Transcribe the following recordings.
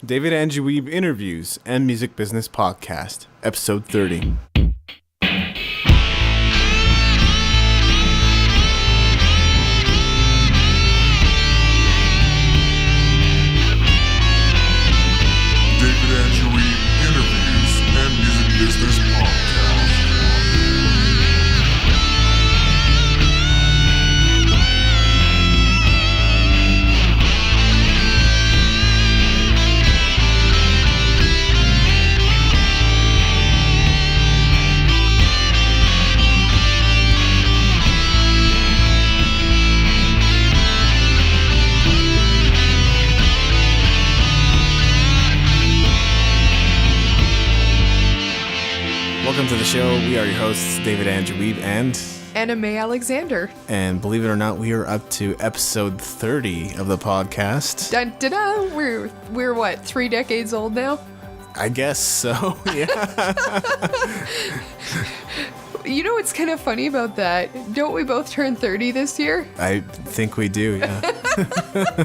David Andrew Weeb Interviews and Music Business Podcast, Episode 30. David Andrew Weeb Interviews and Music Business Podcast. Welcome to the show. We are your hosts, David Andrew Weeb and Anna Mae Alexander. And believe it or not, we are up to episode 30 of the podcast. Dun, dun, dun. We're what, 3 decades old now? I guess so, yeah. You know what's kind of funny about that? Don't we both turn 30 this year? I think we do, yeah.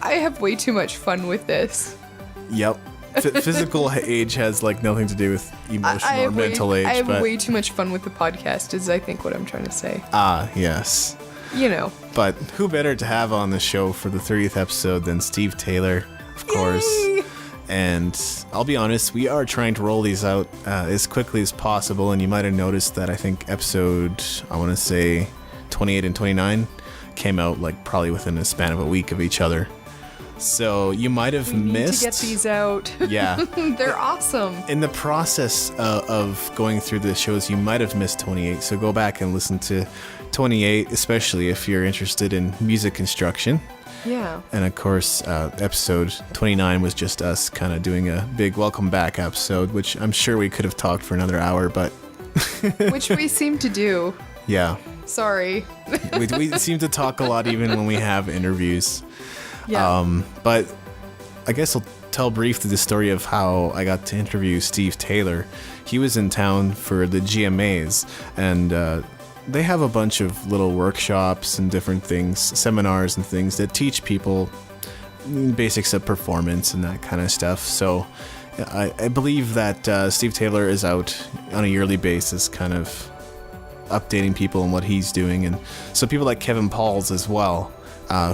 I have way too much fun with this. Yep. Physical age has like nothing to do with emotional or mental age. I have way too much fun with the podcast is I think what I'm trying to say. Ah, yes. You know. But who better to have on the show for the 30th episode than Steve Taylor, of course. Yay! And I'll be honest, we are trying to roll these out as quickly as possible. And you might have noticed that I think episode, I want to say 28 and 29 came out like probably within a span of a week of each other. So you might have missed. We need to get these out. Yeah. They're awesome. In the process of going through the shows, you might have missed 28. So go back and listen to 28, especially if you're interested in music construction. Yeah. And of course, episode 29 was just us kind of doing a big welcome back episode, which I'm sure we could have talked for another hour, but... Which we seem to do. Yeah. Sorry. we seem to talk a lot even when we have interviews. Yeah. But I guess I'll tell briefly the story of how I got to interview Steve Taylor. He was in town for the GMAs, and they have a bunch of little workshops and different things, seminars and things that teach people basics of performance and that kind of stuff. So I believe that Steve Taylor is out on a yearly basis kind of updating people on what he's doing. And so people like Kevin Pauls as well,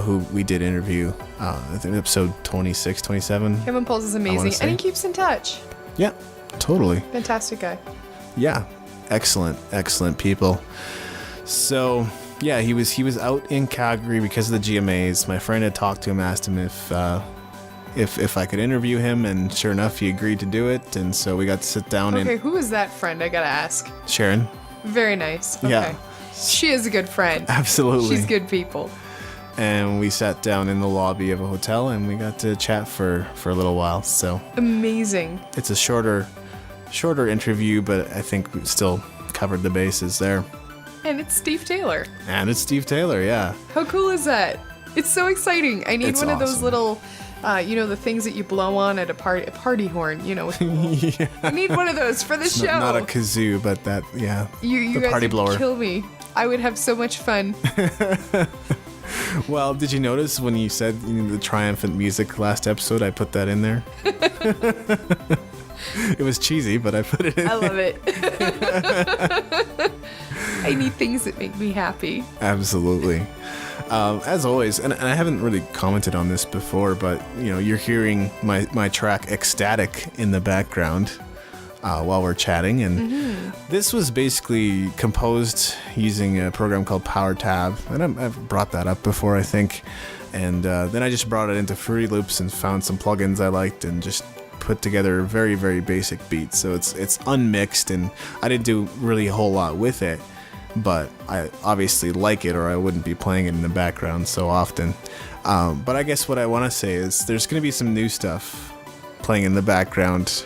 who we did interview, I think episode 26, 27. Kevin Pauls is amazing, and he keeps in touch. Yeah, totally. Fantastic guy. Yeah, excellent people. So, yeah, he was out in Calgary because of the GMAs. My friend had talked to him, asked him if I could interview him, and sure enough, he agreed to do it. And so we got to sit down. Okay, who is that friend? I gotta ask. Sharon. Very nice. Okay. Yeah. She is a good friend. Absolutely. She's good people. And we sat down in the lobby of a hotel, and we got to chat for a little while. So amazing. It's a shorter interview, but I think we still covered the bases there. And it's Steve Taylor. Yeah. How cool is that? It's so exciting. I need one of those little, the things that you blow on at a party horn, Yeah. I need one of those for the show. Not a kazoo, but that, yeah. You the guys party would blower. Kill me. I would have so much fun. Well, did you notice when you said the triumphant music last episode, I put that in there? It was cheesy, but I put it in. I love it. I need things that make me happy. Absolutely. As always, and I haven't really commented on this before, but you're hearing my track Ecstatic in the background while we're chatting, and this was basically composed using a program called PowerTab, and I've brought that up before, I think, and then I just brought it into Fruity Loops and found some plugins I liked and just put together a very, very basic beat. So it's unmixed, and I didn't do really a whole lot with it, but I obviously like it, or I wouldn't be playing it in the background so often. But I guess what I want to say is there's going to be some new stuff playing in the background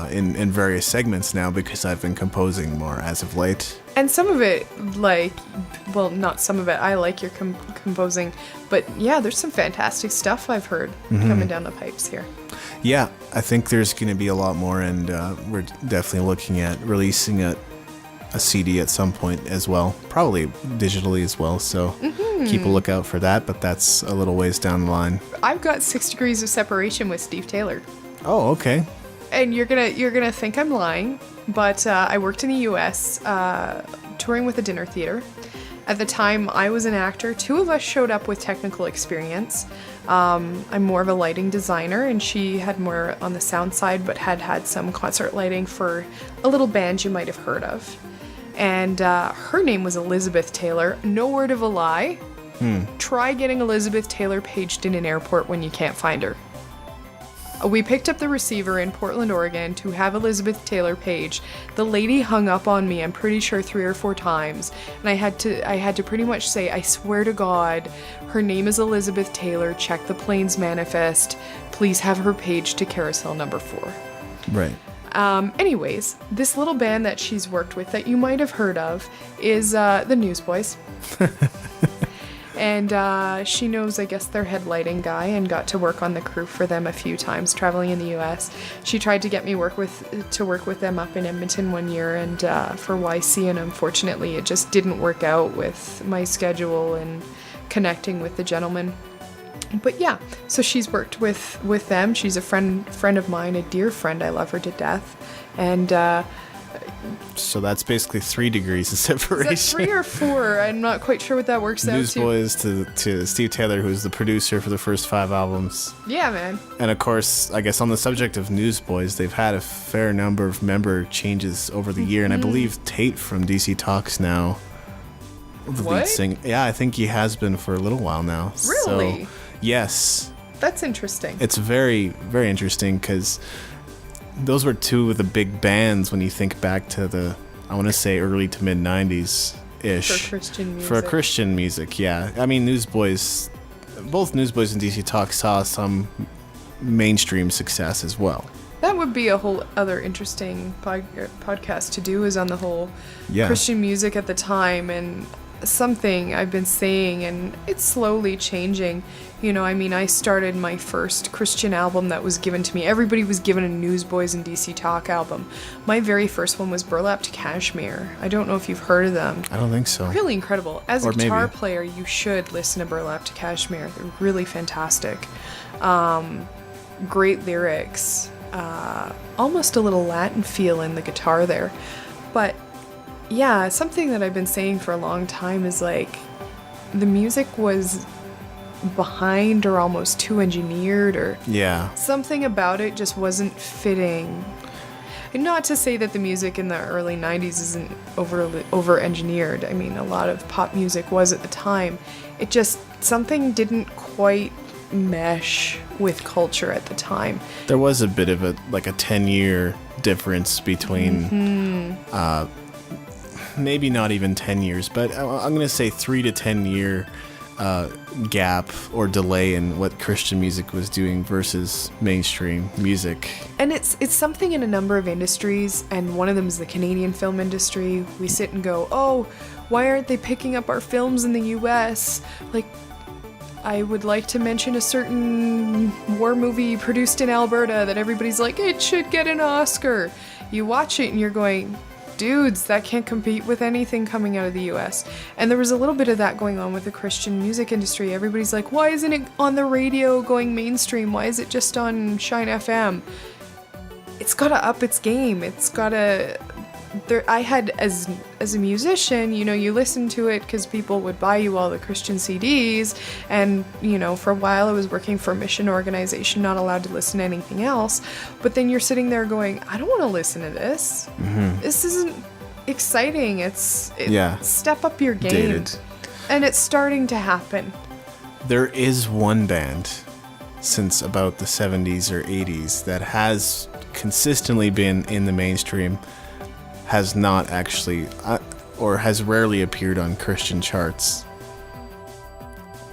in various segments now, because I've been composing more as of late. And some of it, not some of it, I like your composing, but yeah, there's some fantastic stuff I've heard coming down the pipes here. Yeah, I think there's going to be a lot more, and we're definitely looking at releasing a a CD at some point as well, probably digitally as well. So keep a lookout for that. But that's a little ways down the line. I've got 6 Degrees of Separation with Steve Taylor. Oh, okay. And you're gonna think I'm lying, but I worked in the U.S. Touring with a dinner theater. At the time, I was an actor. 2 of us showed up with technical experience. I'm more of a lighting designer, and she had more on the sound side, but had some concert lighting for a little band you might have heard of. And her name was Elizabeth Taylor. No word of a lie. Try getting Elizabeth Taylor paged in an airport when you can't find her. We picked up the receiver in Portland, Oregon to have Elizabeth Taylor paged. The lady hung up on me, I'm pretty sure 3 or 4 times, and I had to pretty much say, I swear to God, her name is Elizabeth Taylor, check the plane's manifest, please have her paged to carousel number 4. Right. Anyways, this little band that she's worked with that you might have heard of is the Newsboys. And she knows, I guess, their head lighting guy and got to work on the crew for them a few times traveling in the U.S. She tried to get me work with them up in Edmonton one year and for YC, and unfortunately it just didn't work out with my schedule and connecting with the gentleman. But yeah, so she's worked with them. She's a friend of mine, a dear friend. I love her to death. And so that's basically 3 degrees of separation. is that 3 or 4? I'm not quite sure what that works out to. Newsboys to Steve Taylor, who's the producer for the first 5 albums. Yeah, man. And of course, I guess on the subject of Newsboys, they've had a fair number of member changes over the year, and I believe Tate from DC Talks now. The lead singer. Yeah, I think he has been for a little while now. Really? So, yes. That's interesting. It's very, very interesting because those were 2 of the big bands when you think back to the, I want to say, early to mid 90s-ish. For Christian music. For Christian music, yeah. I mean, Newsboys, both Newsboys and DC Talk saw some mainstream success as well. That would be a whole other interesting podcast to do, is on the whole Christian music at the time, and something I've been saying, and it's slowly changing. You know, I mean, I started my first Christian album that was given to me. Everybody was given a Newsboys and DC Talk album. My very first one was Burlap to Cashmere. I don't know if you've heard of them. I don't think so. Really incredible. As Or a guitar maybe. player, you should listen to Burlap to Cashmere. They're really fantastic. Great lyrics. Almost a little Latin feel in the guitar there. But yeah, something that I've been saying for a long time is like the music was behind or almost too engineered, or something about it just wasn't fitting. And not to say that the music in the early 90s isn't over engineered. I mean, a lot of pop music was at the time. It just, something didn't quite mesh with culture at the time. There was a bit of a 10-year difference between maybe not even 10 years, but I'm going to say 3 to 10 year gap or delay in what Christian music was doing versus mainstream music. And it's something in a number of industries, and one of them is the Canadian film industry. We sit and go, oh, why aren't they picking up our films in the US? Like, I would like to mention a certain war movie produced in Alberta that everybody's like, it should get an Oscar. You watch it and you're going, dudes, that can't compete with anything coming out of the US. And there was a little bit of that going on with the Christian music industry. Everybody's like, why isn't it on the radio going mainstream? Why is it just on Shine FM? It's gotta up its game. It's gotta... I had, as a musician, you know, you listen to it because people would buy you all the Christian CDs, and, you know, for a while I was working for a mission organization, not allowed to listen to anything else, but then you're sitting there going, I don't want to listen to this. This isn't exciting. It's step up your game. Dated. And it's starting to happen. There is one band since about the 70s or 80s that has consistently been in the mainstream, has not actually, or has rarely appeared on Christian charts.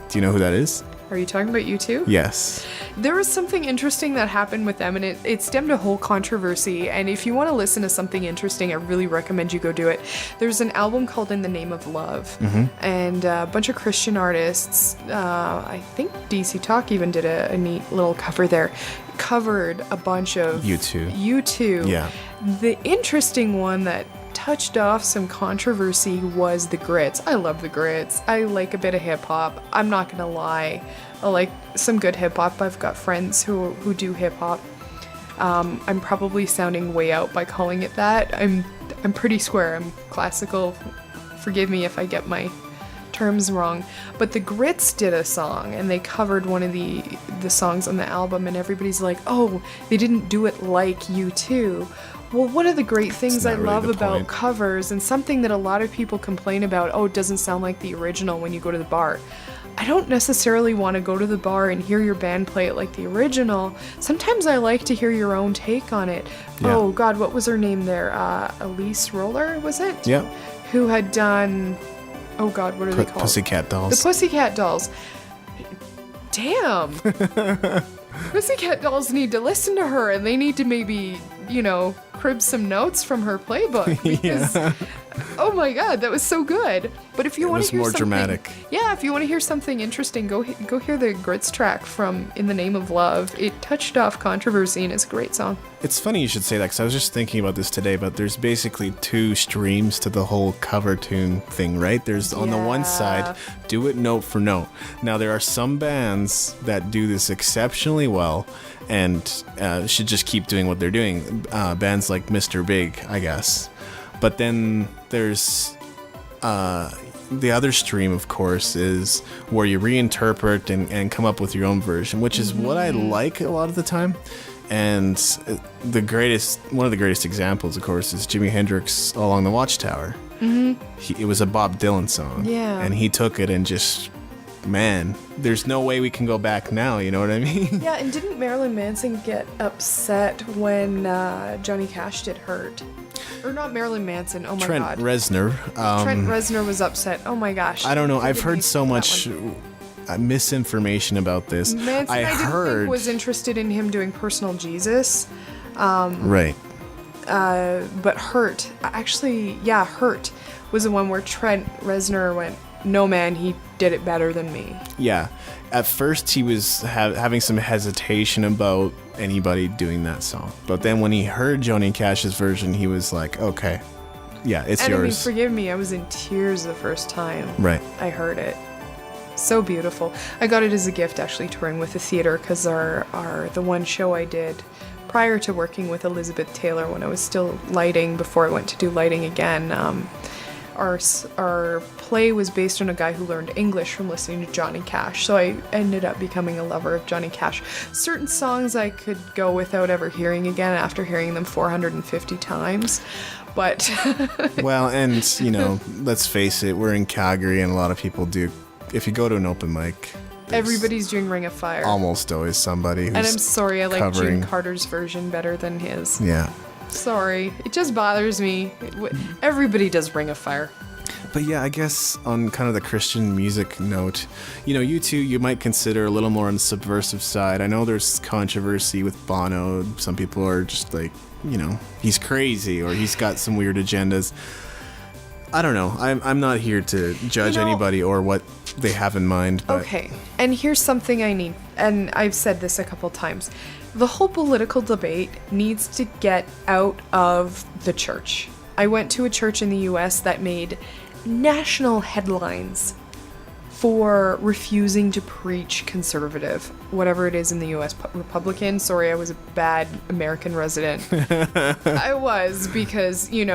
Do you know who that is? Are you talking about U2? Yes. There was something interesting that happened with them, and it stemmed a whole controversy. And if you want to listen to something interesting, I really recommend you go do it. There's an album called In the Name of Love, and a bunch of Christian artists, I think DC Talk even did a neat little cover there, covered a bunch of U2. U2. Yeah. The interesting one that touched off some controversy was the Grits. I love the Grits. I like a bit of hip-hop. I'm not gonna lie. I like some good hip-hop. I've got friends who do hip-hop. I'm probably sounding way out by calling it that. I'm pretty square. I'm classical. Forgive me if I get my terms wrong. But the Grits did a song, and they covered one of the songs on the album, and everybody's like, oh, they didn't do it like U2. Well, one of the great things I love about covers, and something that a lot of people complain about, oh, it doesn't sound like the original when you go to the bar. I don't necessarily want to go to the bar and hear your band play it like the original. Sometimes I like to hear your own take on it. Yeah. Oh, God, what was her name there? Elise Roller, was it? Yeah. Who had done... Oh, God, what are they called? Pussycat Dolls. The Pussycat Dolls. Damn. Pussycat Dolls need to listen to her, and they need to maybe, crib some notes from her playbook. Because, oh my God, that was so good. But if you want to hear something... It was more dramatic. Yeah, if you want to hear something interesting, go hear the Grits track from In the Name of Love. It touched off controversy, and it's a great song. It's funny you should say that, because I was just thinking about this today, but there's basically two streams to the whole cover tune thing, right? There's on the one side, do it note for note. Now, there are some bands that do this exceptionally well, and should just keep doing what they're doing. Bands like Mr. Big, I guess. But then there's the other stream, of course, is where you reinterpret and come up with your own version, which is what I like a lot of the time. And one of the greatest examples, of course, is Jimi Hendrix Along the Watchtower. Mm-hmm. It was a Bob Dylan song. Yeah. And he took it and just... Man, there's no way we can go back now, you know what I mean? Yeah, and didn't Marilyn Manson get upset when Johnny Cash did Hurt? Or not Marilyn Manson, oh my God. God. Trent Reznor. Trent Reznor was upset, oh my gosh. I don't know, I've heard so much misinformation about this. Manson, I didn't think was interested in him doing Personal Jesus. Right. But Hurt, Hurt was the one where Trent Reznor went, no man, he did it better than me. Yeah. At first he was having some hesitation about anybody doing that song. But then when he heard Johnny Cash's version, he was like, okay, yeah, it's yours. I mean, forgive me, I was in tears the first time I heard it. So beautiful. I got it as a gift, actually, touring with the theater, because the one show I did prior to working with Elizabeth Taylor when I was still lighting, before I went to do lighting again, our play was based on a guy who learned English from listening to Johnny Cash, so I ended up becoming a lover of Johnny Cash. Certain songs I could go without ever hearing again after hearing them 450 times, but... Well, and, let's face it, we're in Calgary, and a lot of people do... If you go to an open mic... Everybody's doing Ring of Fire. Almost always somebody who's And I'm sorry, I like covering... June Carter's version better than his. Yeah. Sorry, it just bothers me. Everybody does Ring of Fire. But yeah, I guess on kind of the Christian music note, U2 you might consider a little more on the subversive side. I know there's controversy with Bono. Some people are just like, he's crazy or he's got some weird agendas. I don't know. I'm not here to judge anybody or what they have in mind. But... Okay, and here's something I need, and I've said this a couple times. The whole political debate needs to get out of the church. I went to a church in the US that made national headlines for refusing to preach conservative, whatever it is in the US, Republican. Sorry, I was a bad American resident. I was, because it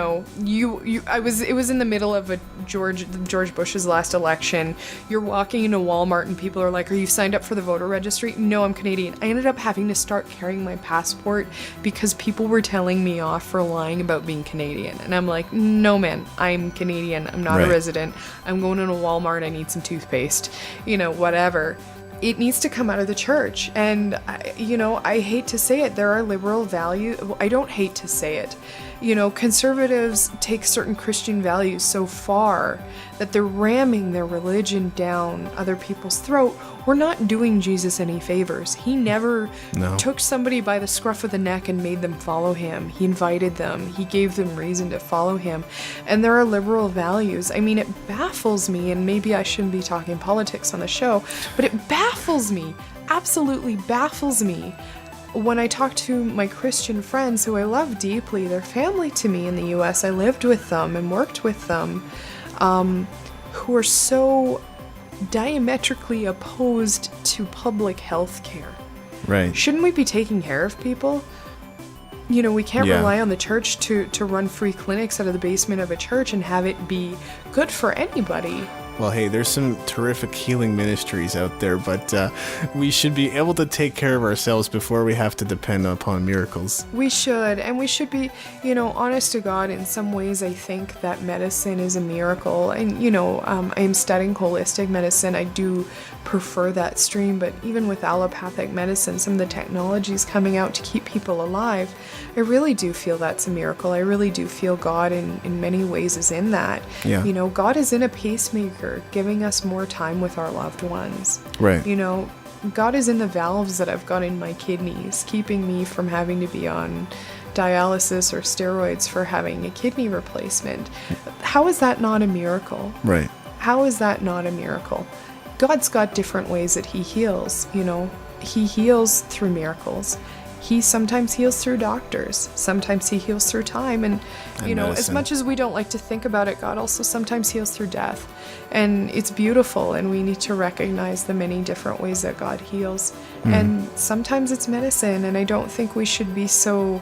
was in the middle of a George Bush's last election. You're walking into Walmart and people are like, "Are you signed up for the voter registry?" No, I'm Canadian. I ended up having to start carrying my passport because people were telling me off for lying about being Canadian. And I'm like, "No, man, I'm Canadian. I'm not a resident. I'm going into Walmart. I need some toothpaste." Whatever. It needs to come out of the church. And, I hate to say it. There are liberal values. I don't hate to say it. Conservatives take certain Christian values so far that they're ramming their religion down other people's throat. We're not doing Jesus any favors. He never took somebody by the scruff of the neck and made them follow him. He invited them. He gave them reason to follow him. And there are liberal values. I mean, it baffles me, and maybe I shouldn't be talking politics on the show, but it baffles me, absolutely baffles me, when I talk to my Christian friends who I love deeply, they're family to me in the US. I lived with them and worked with them, who are so diametrically opposed to public health care. Right. Shouldn't we be taking care of people? You know, we can't rely on the church to run free clinics out of the basement of a church and have it be good for anybody. Well, hey, there's some terrific healing ministries out there, but we should be able to take care of ourselves before we have to depend upon miracles. We should, and we should be, you know, honest to God. In some ways, I think that medicine is a miracle. And, you know, I am studying holistic medicine. I do prefer that stream, but even with allopathic medicine, some of the technologies coming out to keep people alive, I really do feel that's a miracle. I really do feel God in many ways is in that. Yeah. You know, God is in a pacemaker, giving us more time with our loved ones. Right. You know, God is in the valves that I've got in my kidneys, keeping me from having to be on dialysis or steroids for having a kidney replacement. How is that not a miracle? Right. How is that not a miracle? God's got different ways that he heals, you know. He heals through miracles. He sometimes heals through doctors. Sometimes he heals through time. And you know, medicine. as much as we don't like to think about it, God also sometimes heals through death. And it's beautiful, and we need to recognize the many different ways that God heals. And sometimes it's medicine, and I don't think we should be so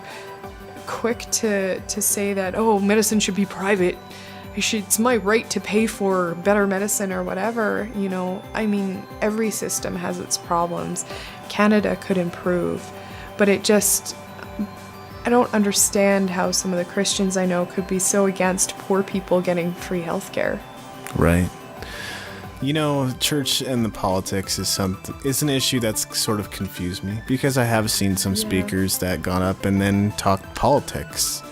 quick to say that, oh, medicine should be private. It's my right to pay for better medicine or whatever. You know, I mean, every system has its problems. Canada could improve, but it just, I don't understand how some of the Christians I know could be so against poor people getting free healthcare. Right. You know, church and the politics is an issue that's sort of confused me, because I have seen some speakers that got up and then talked politics.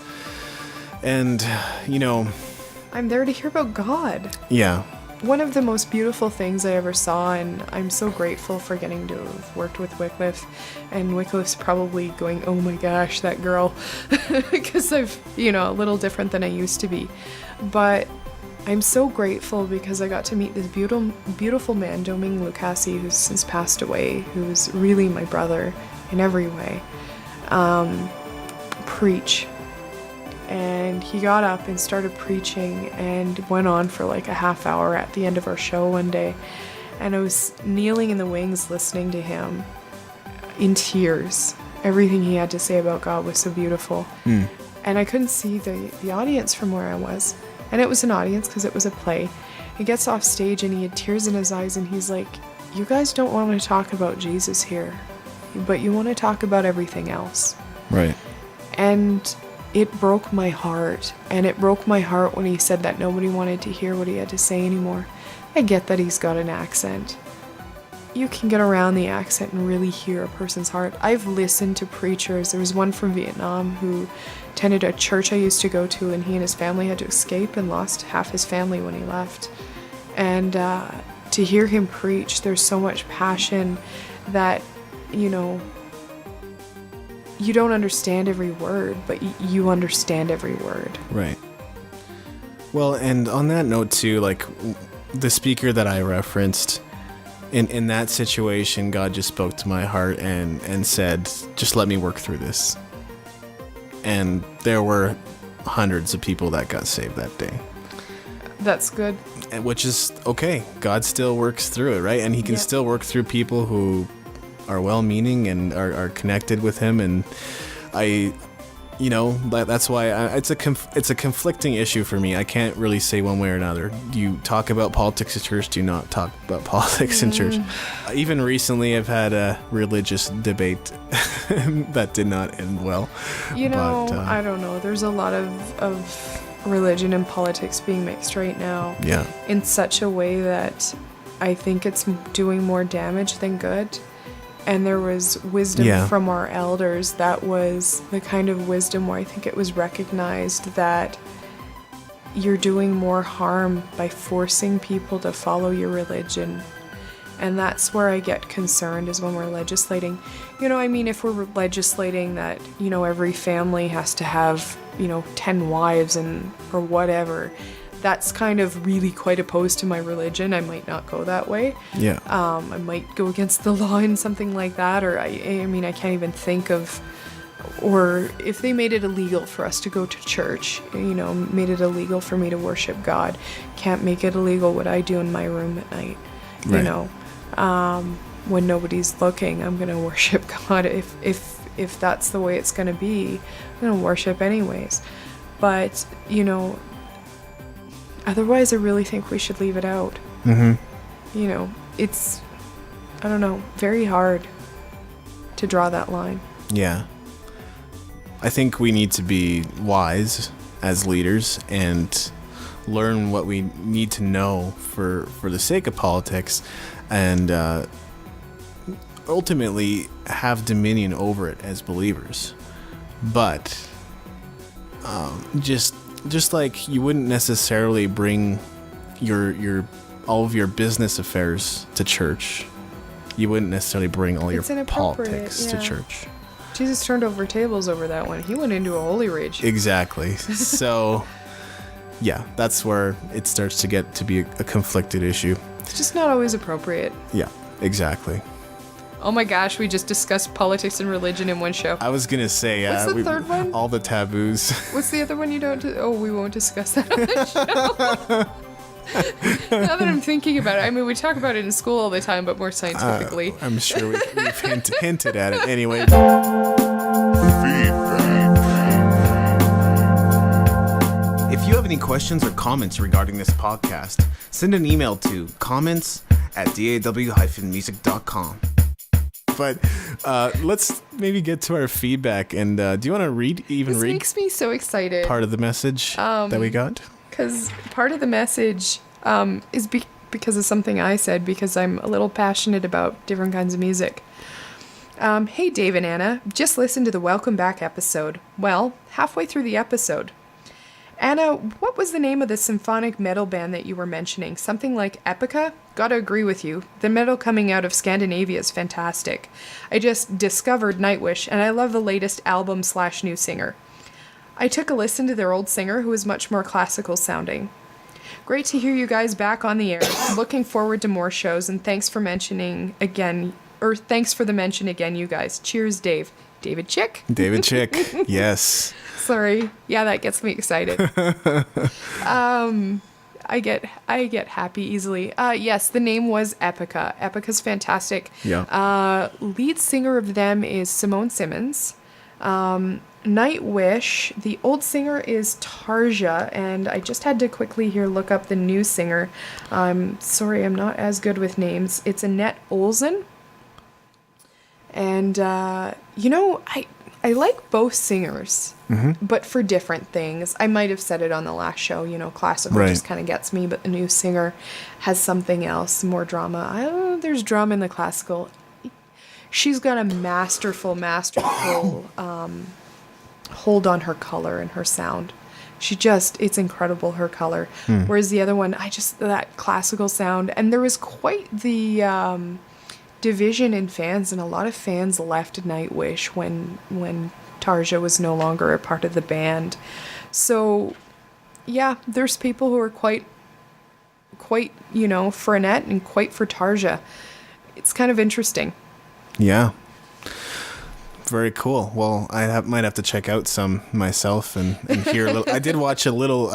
And, you know, I'm there to hear about God. yeah. One of the most beautiful things I ever saw, and I'm so grateful for getting to have worked with Wycliffe, and Wycliffe's probably going, oh my gosh, that girl, because I've, you know, a little different than I used to be. But I'm so grateful because I got to meet this beautiful man, Doming Lucasi, who's since passed away, who's really my brother in every way, preach. And he got up and started preaching and went on for like a half hour at the end of our show one day. And I was kneeling in the wings listening to him in tears. Everything he had to say about God was so beautiful. And I couldn't see the audience from where I was. And it was an audience because it was a play. He gets off stage and he had tears in his eyes and he's like, you guys don't want to talk about Jesus here, but you want to talk about everything else. Right. And it broke my heart, and it broke my heart when he said that nobody wanted to hear what he had to say anymore. I get that he's got an accent. You can get around the accent and really hear a person's heart. I've listened to preachers. There was one from Vietnam who attended a church I used to go to, and he and his family had to escape and lost half his family when he left. And to hear him preach, there's so much passion that, you know, you don't understand every word, but you understand every word. Right. Well, and on that note too, like the speaker that I referenced, in that situation, God just spoke to my heart and said, just let me work through this. And there were hundreds of people that got saved that day. That's good. And which is okay. God still works through it, right? And he can still work through people who are well-meaning and are connected with him. And I, you know, that's why it's a conflicting issue for me. I can't really say one way or another. Do you talk about politics in church? Do you not talk about politics in church? Even recently, I've had a religious debate that did not end well. You know, I don't know. There's a lot of religion and politics being mixed right now. Yeah. In such a way that I think it's doing more damage than good. And there was wisdom from our elders that was the kind of wisdom where I think it was recognized that you're doing more harm by forcing people to follow your religion. And that's where I get concerned, is when we're legislating. You know, I mean, if we're legislating that, you know, every family has to have, you know, 10 wives or whatever, that's kind of really quite opposed to my religion, I might not go that way. Yeah. I might go against the law in something like that, or I mean, I can't even think of, or if they made it illegal for us to go to church, made it illegal for me to worship God, can't make it illegal what I do in my room at night, when nobody's looking, I'm going to worship God. If that's the way it's going to be, I'm going to worship anyways. But, otherwise I really think we should leave it out. Mm-hmm. It's, I don't know, very hard to draw that line. Yeah. I think we need to be wise as leaders and learn what we need to know for the sake of politics, and ultimately have dominion over it as believers. But just like you wouldn't necessarily bring your all of your business affairs to church, you wouldn't necessarily bring all your politics to church. Jesus turned over tables over that one. He went into a holy rage. Exactly. So, yeah, that's where it starts to get to be a conflicted issue. It's just not always appropriate. Yeah, exactly. Oh my gosh, we just discussed politics and religion in one show. I was going to say, what's the third one? All the taboos. What's the other one you don't we won't discuss that on the show. Now that I'm thinking about it, I mean, we talk about it in school all the time, but more scientifically. I'm sure we've hinted at it anyway. If you have any questions or comments regarding this podcast, send an email to comments@daw-music.com. But let's maybe get to our feedback. And do you want to read? This makes me so excited. Part of the message that we got? Because part of the message is because of something I said, because I'm a little passionate about different kinds of music. Hey, Dave and Anna, just listened to the Welcome Back episode. Well, halfway through the episode. Anna, what was the name of the symphonic metal band that you were mentioning? Something like Epica? Gotta agree with you. The metal coming out of Scandinavia is fantastic. I just discovered Nightwish, and I love the latest album/new singer. I took a listen to their old singer, who is much more classical sounding. Great to hear you guys back on the air. Looking forward to more shows, and thanks for the mention again, you guys. Cheers, Dave. David Chick? David Chick, yes. Sorry. Yeah, that gets me excited. I get happy easily. Yes, the name was Epica. Epica's fantastic. Yeah. Lead singer of them is Simone Simmons. Nightwish, the old singer is Tarja, and I just had to quickly here look up the new singer. Sorry, I'm not as good with names. It's Annette Olsen. And, I like both singers, but for different things. I might have said it on the last show, classical just kind of gets me, but the new singer has something else, more drama. There's drama in the classical. She's got a masterful hold on her color and her sound. It's incredible, her color. Whereas the other one, that classical sound, and there was quite the division in fans, and a lot of fans left Nightwish when Tarja was no longer a part of the band. So, yeah, there's people who are quite, for Annette and quite for Tarja. It's kind of interesting. Yeah. Very cool. Well, might have to check out some myself and hear a little. I did watch a little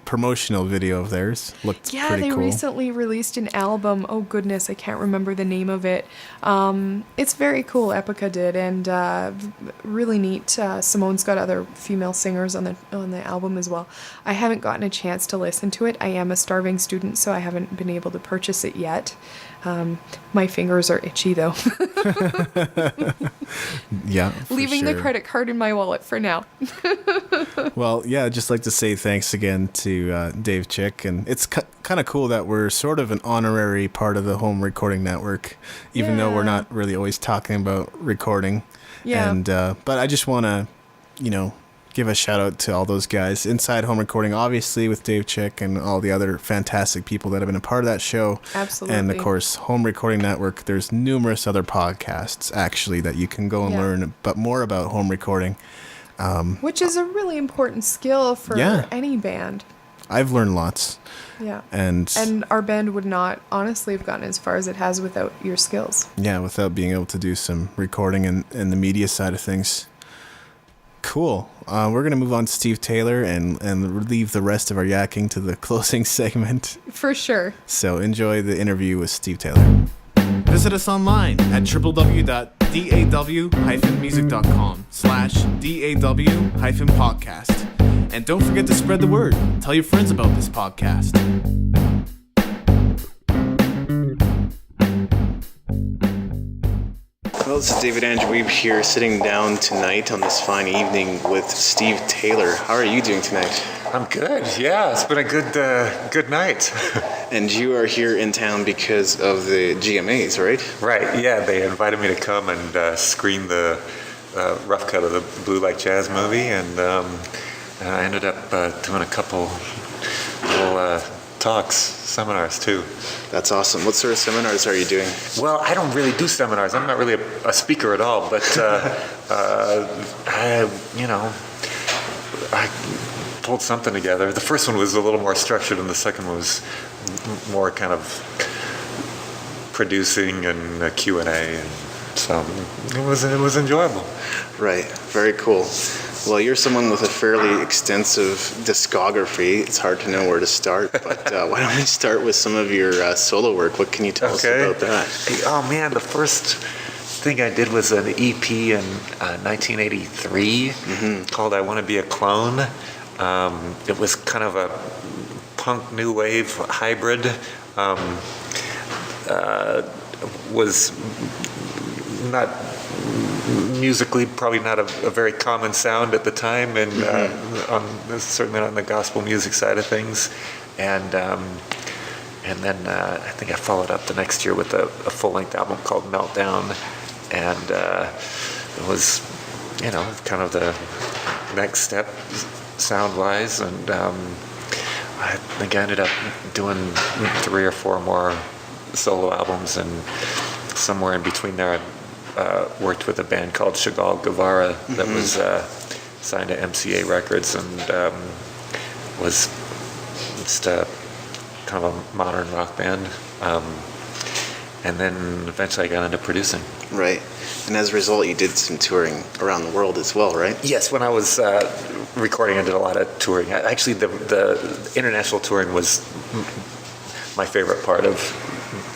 promotional video of theirs. Looked pretty cool. Yeah, they recently released an album. Oh goodness, I can't remember the name of it. It's very cool. Epica did, and really neat. Simone's got other female singers on the album as well. I haven't gotten a chance to listen to it. I am a starving student, so I haven't been able to purchase it yet. My fingers are itchy though. Yeah. Leaving the credit card in my wallet for now. Well, yeah, I'd just like to say thanks again to Dave Chick. And it's kind of cool that we're sort of an honorary part of the Home Recording Network, even though we're not really always talking about recording. Yeah. And, but I just want to, give a shout out to all those guys inside Home Recording, obviously with Dave Chick and all the other fantastic people that have been a part of that show. Absolutely. And of course, Home Recording Network. There's numerous other podcasts actually that you can go and learn more about home recording. Which is a really important skill for any band. I've learned lots. Yeah. And our band would not honestly have gotten as far as it has without your skills. yeah, without being able to do some recording and the media side of things. Cool. We're going to move on to Steve Taylor and leave the rest of our yakking to the closing segment. For sure. So enjoy the interview with Steve Taylor. Visit us online at www.daw-music.com/daw-podcast. And don't forget to spread the word. Tell your friends about this podcast. Well, this is David Andrew Weeb here, sitting down tonight on this fine evening with Steve Taylor. How are you doing tonight? I'm good. Yeah, it's been a good night. And you are here in town because of the GMAs, right? Right. Yeah, they invited me to come and screen the rough cut of the Blue Like Jazz movie, and I ended up doing a couple little talks, seminars too. That's awesome. What sort of seminars are you doing? Well, I don't really do seminars. I'm not really a speaker at all, but I pulled something together. The first one was a little more structured, and the second one was more kind of producing and a Q&A, and so it was enjoyable. Right. Very cool. Well, you're someone with a fairly extensive discography. It's hard to know where to start, but why don't we start with some of your solo work? What can you tell us about that? Oh man, the first thing I did was an EP in 1983 called "I Want to Be a Clone." It was kind of a punk new wave hybrid. Was not musically probably not a very common sound at the time, and certainly not on the gospel music side of things. And then I think I followed up the next year with a full-length album called Meltdown, and it was kind of the next step sound-wise, and I think I ended up doing 3 or 4 more solo albums, and somewhere in between there I worked with a band called Chagall Guevara that was signed to MCA Records, and was just kind of a modern rock band, and then eventually I got into producing. Right. And as a result, you did some touring around the world as well, right? Yes, when I was recording, I did a lot of touring. Actually, the international touring was my favorite part of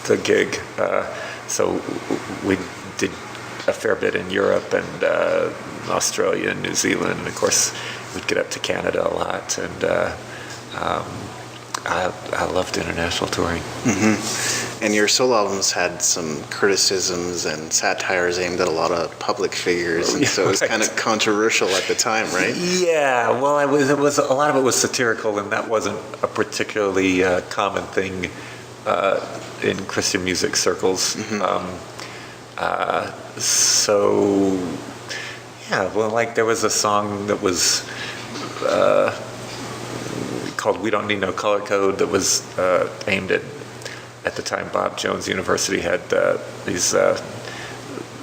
the gig. So we did a fair bit in Europe and Australia and New Zealand. And of course, we'd get up to Canada a lot. And I loved international touring. And your solo albums had some criticisms and satires aimed at a lot of public figures, and so it was kind of controversial at the time, right? Yeah, well, it was a lot of it was satirical, and that wasn't a particularly common thing in Christian music circles. So, yeah, well, like there was a song that was called "We Don't Need No Color Code" that was aimed at the time Bob Jones University had these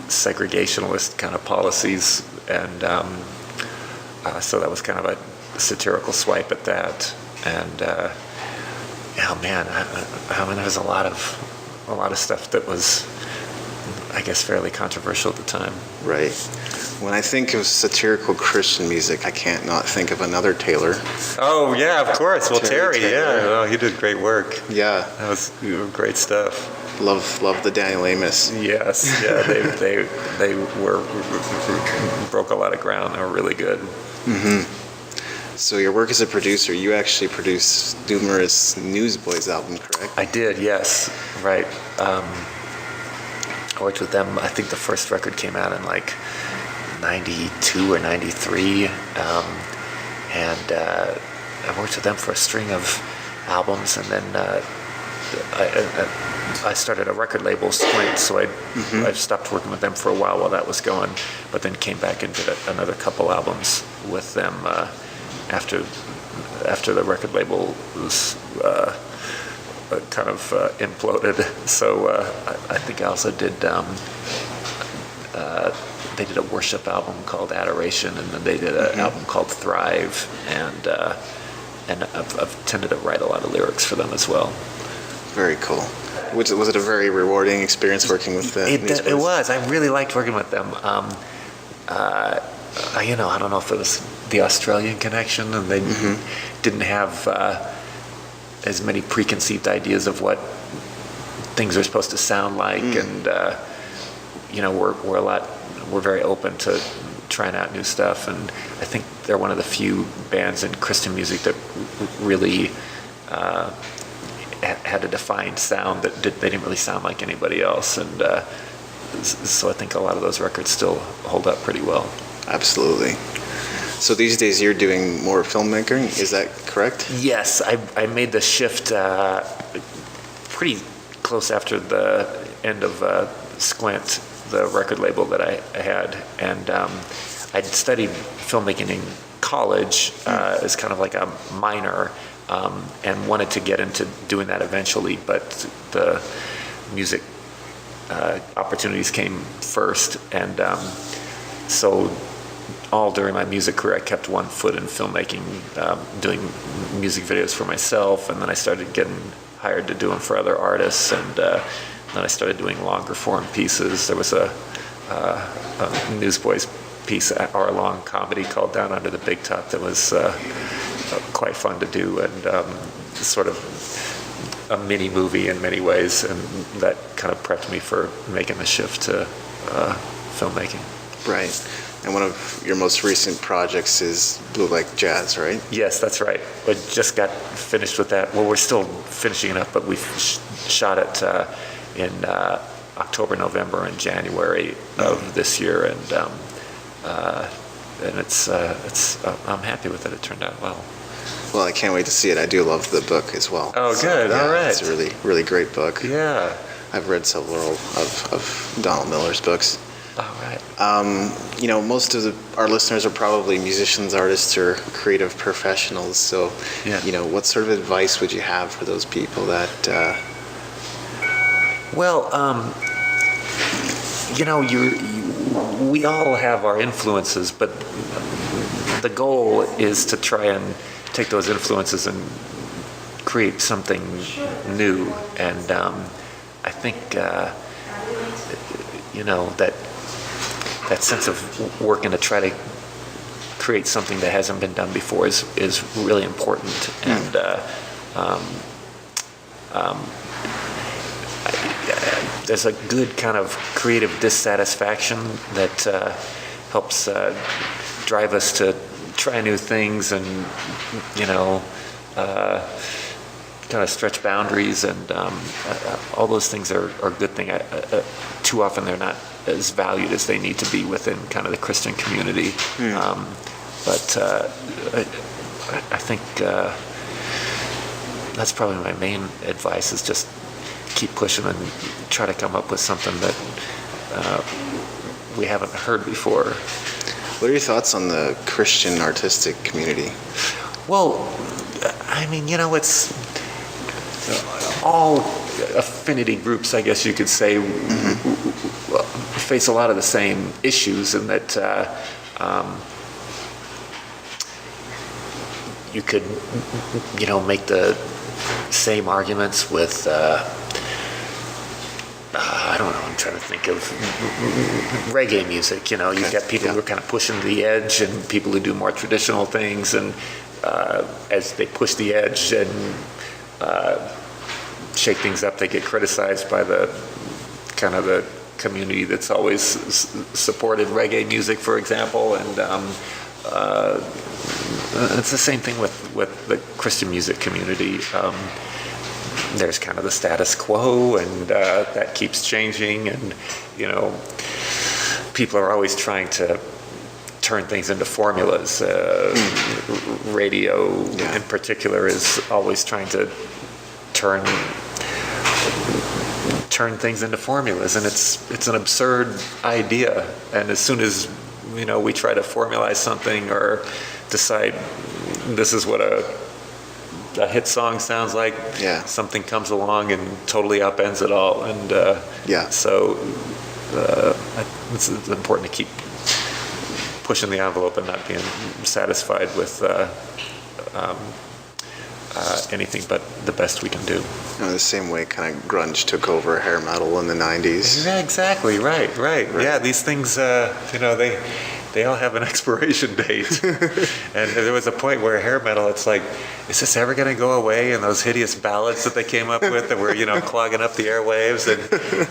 segregationist kind of policies, and so that was kind of a satirical swipe at that. And yeah, man, I mean, there was a lot of stuff that was, I guess, fairly controversial at the time. Right. When I think of satirical Christian music, I can't not think of another Taylor. Oh yeah, of course. Well, Terry, Taylor. yeah, he did great work. Yeah, That was great stuff. love the Daniel Amos. Yes, yeah, they were broke a lot of ground. They were really good. So your work as a producer, you actually produced numerous Newsboys albums, correct? I did, yes, right. I worked with them. I think the first record came out in like 92 or 93, and I worked with them for a string of albums, and then I started a record label, Squint, so I stopped working with them for a while that was going, but then came back and did another couple albums with them after the record label was kind of imploded. So I think I also did they did a worship album called Adoration, and then they did an album called Thrive, and and I've tended to write a lot of lyrics for them as well. Very cool. Was it a very rewarding experience working with these boys? It was. I really liked working with them. I don't know if it was the Australian connection, and they didn't have as many preconceived ideas of what things are supposed to sound like, and we're very open to trying out new stuff, and I think they're one of the few bands in Christian music that really had a defined sound that they didn't really sound like anybody else, and so I think a lot of those records still hold up pretty well. Absolutely. So these days you're doing more filmmaking, is that correct? Yes, I made the shift pretty close after the end of Squint, the record label that I had, and I'd studied filmmaking in college as kind of like a minor, and wanted to get into doing that eventually, but the music opportunities came first, and so all during my music career I kept one foot in filmmaking, doing music videos for myself, and then I started getting hired to do them for other artists, and then I started doing longer form pieces. There was a Newsboys piece, an hour-long comedy called Down Under the Big Top that was quite fun to do, and sort of a mini movie in many ways, and that kind of prepped me for making the shift to filmmaking. Right. And one of your most recent projects is Blue Like Jazz, right? Yes, that's right. I just got finished with that. Well, we're still finishing it up, but we've shot it in October, November, and January of this year, and it's I'm happy with it. It turned out well. Well, I can't wait to see it. I do love the book as well. Oh, good. Yeah, All right. It's a really, really great book. Yeah. I've read several of Donald Miller's books. All right. Most of our listeners are probably musicians, artists, or creative professionals. So, Yeah. What sort of advice would you have for those people that? Well, we all have our influences, but the goal is to try and take those influences and create something new. And I think, that sense of working to try to create something that hasn't been done before is really important. And there's a good kind of creative dissatisfaction that helps drive us to try new things and, kind of stretch boundaries, and all those things are a good thing. Too often they're not as valued as they need to be within kind of the Christian community. But I think that's probably my main advice, is just keep pushing and try to come up with something that we haven't heard before. What are your thoughts on the Christian artistic community? Well, I mean, it's all affinity groups, I guess you could say, face a lot of the same issues, in that you could, make the same arguments with, I don't know, I'm trying to think of reggae music. You've got people who are kind of pushing the edge, and people who do more traditional things, and as they push the edge and shake things up, they get criticized by the community that's always supported reggae music, for example, and it's the same thing with the Christian music community. There's kind of the status quo, and that keeps changing, and people are always trying to turn things into formulas. Radio in particular is always trying to turn things into formulas, and it's an absurd idea. And as soon as we try to formalize something or decide this is what a hit song sounds like, something comes along and totally upends it all. And so it's important to keep pushing the envelope and not being satisfied with anything but the best we can do. The same way kind of grunge took over hair metal in the 90s. Yeah, exactly. Right. Yeah, these things, they all have an expiration date. And there was a point where hair metal, it's like, is this ever going to go away? And those hideous ballads that they came up with that were, clogging up the airwaves. And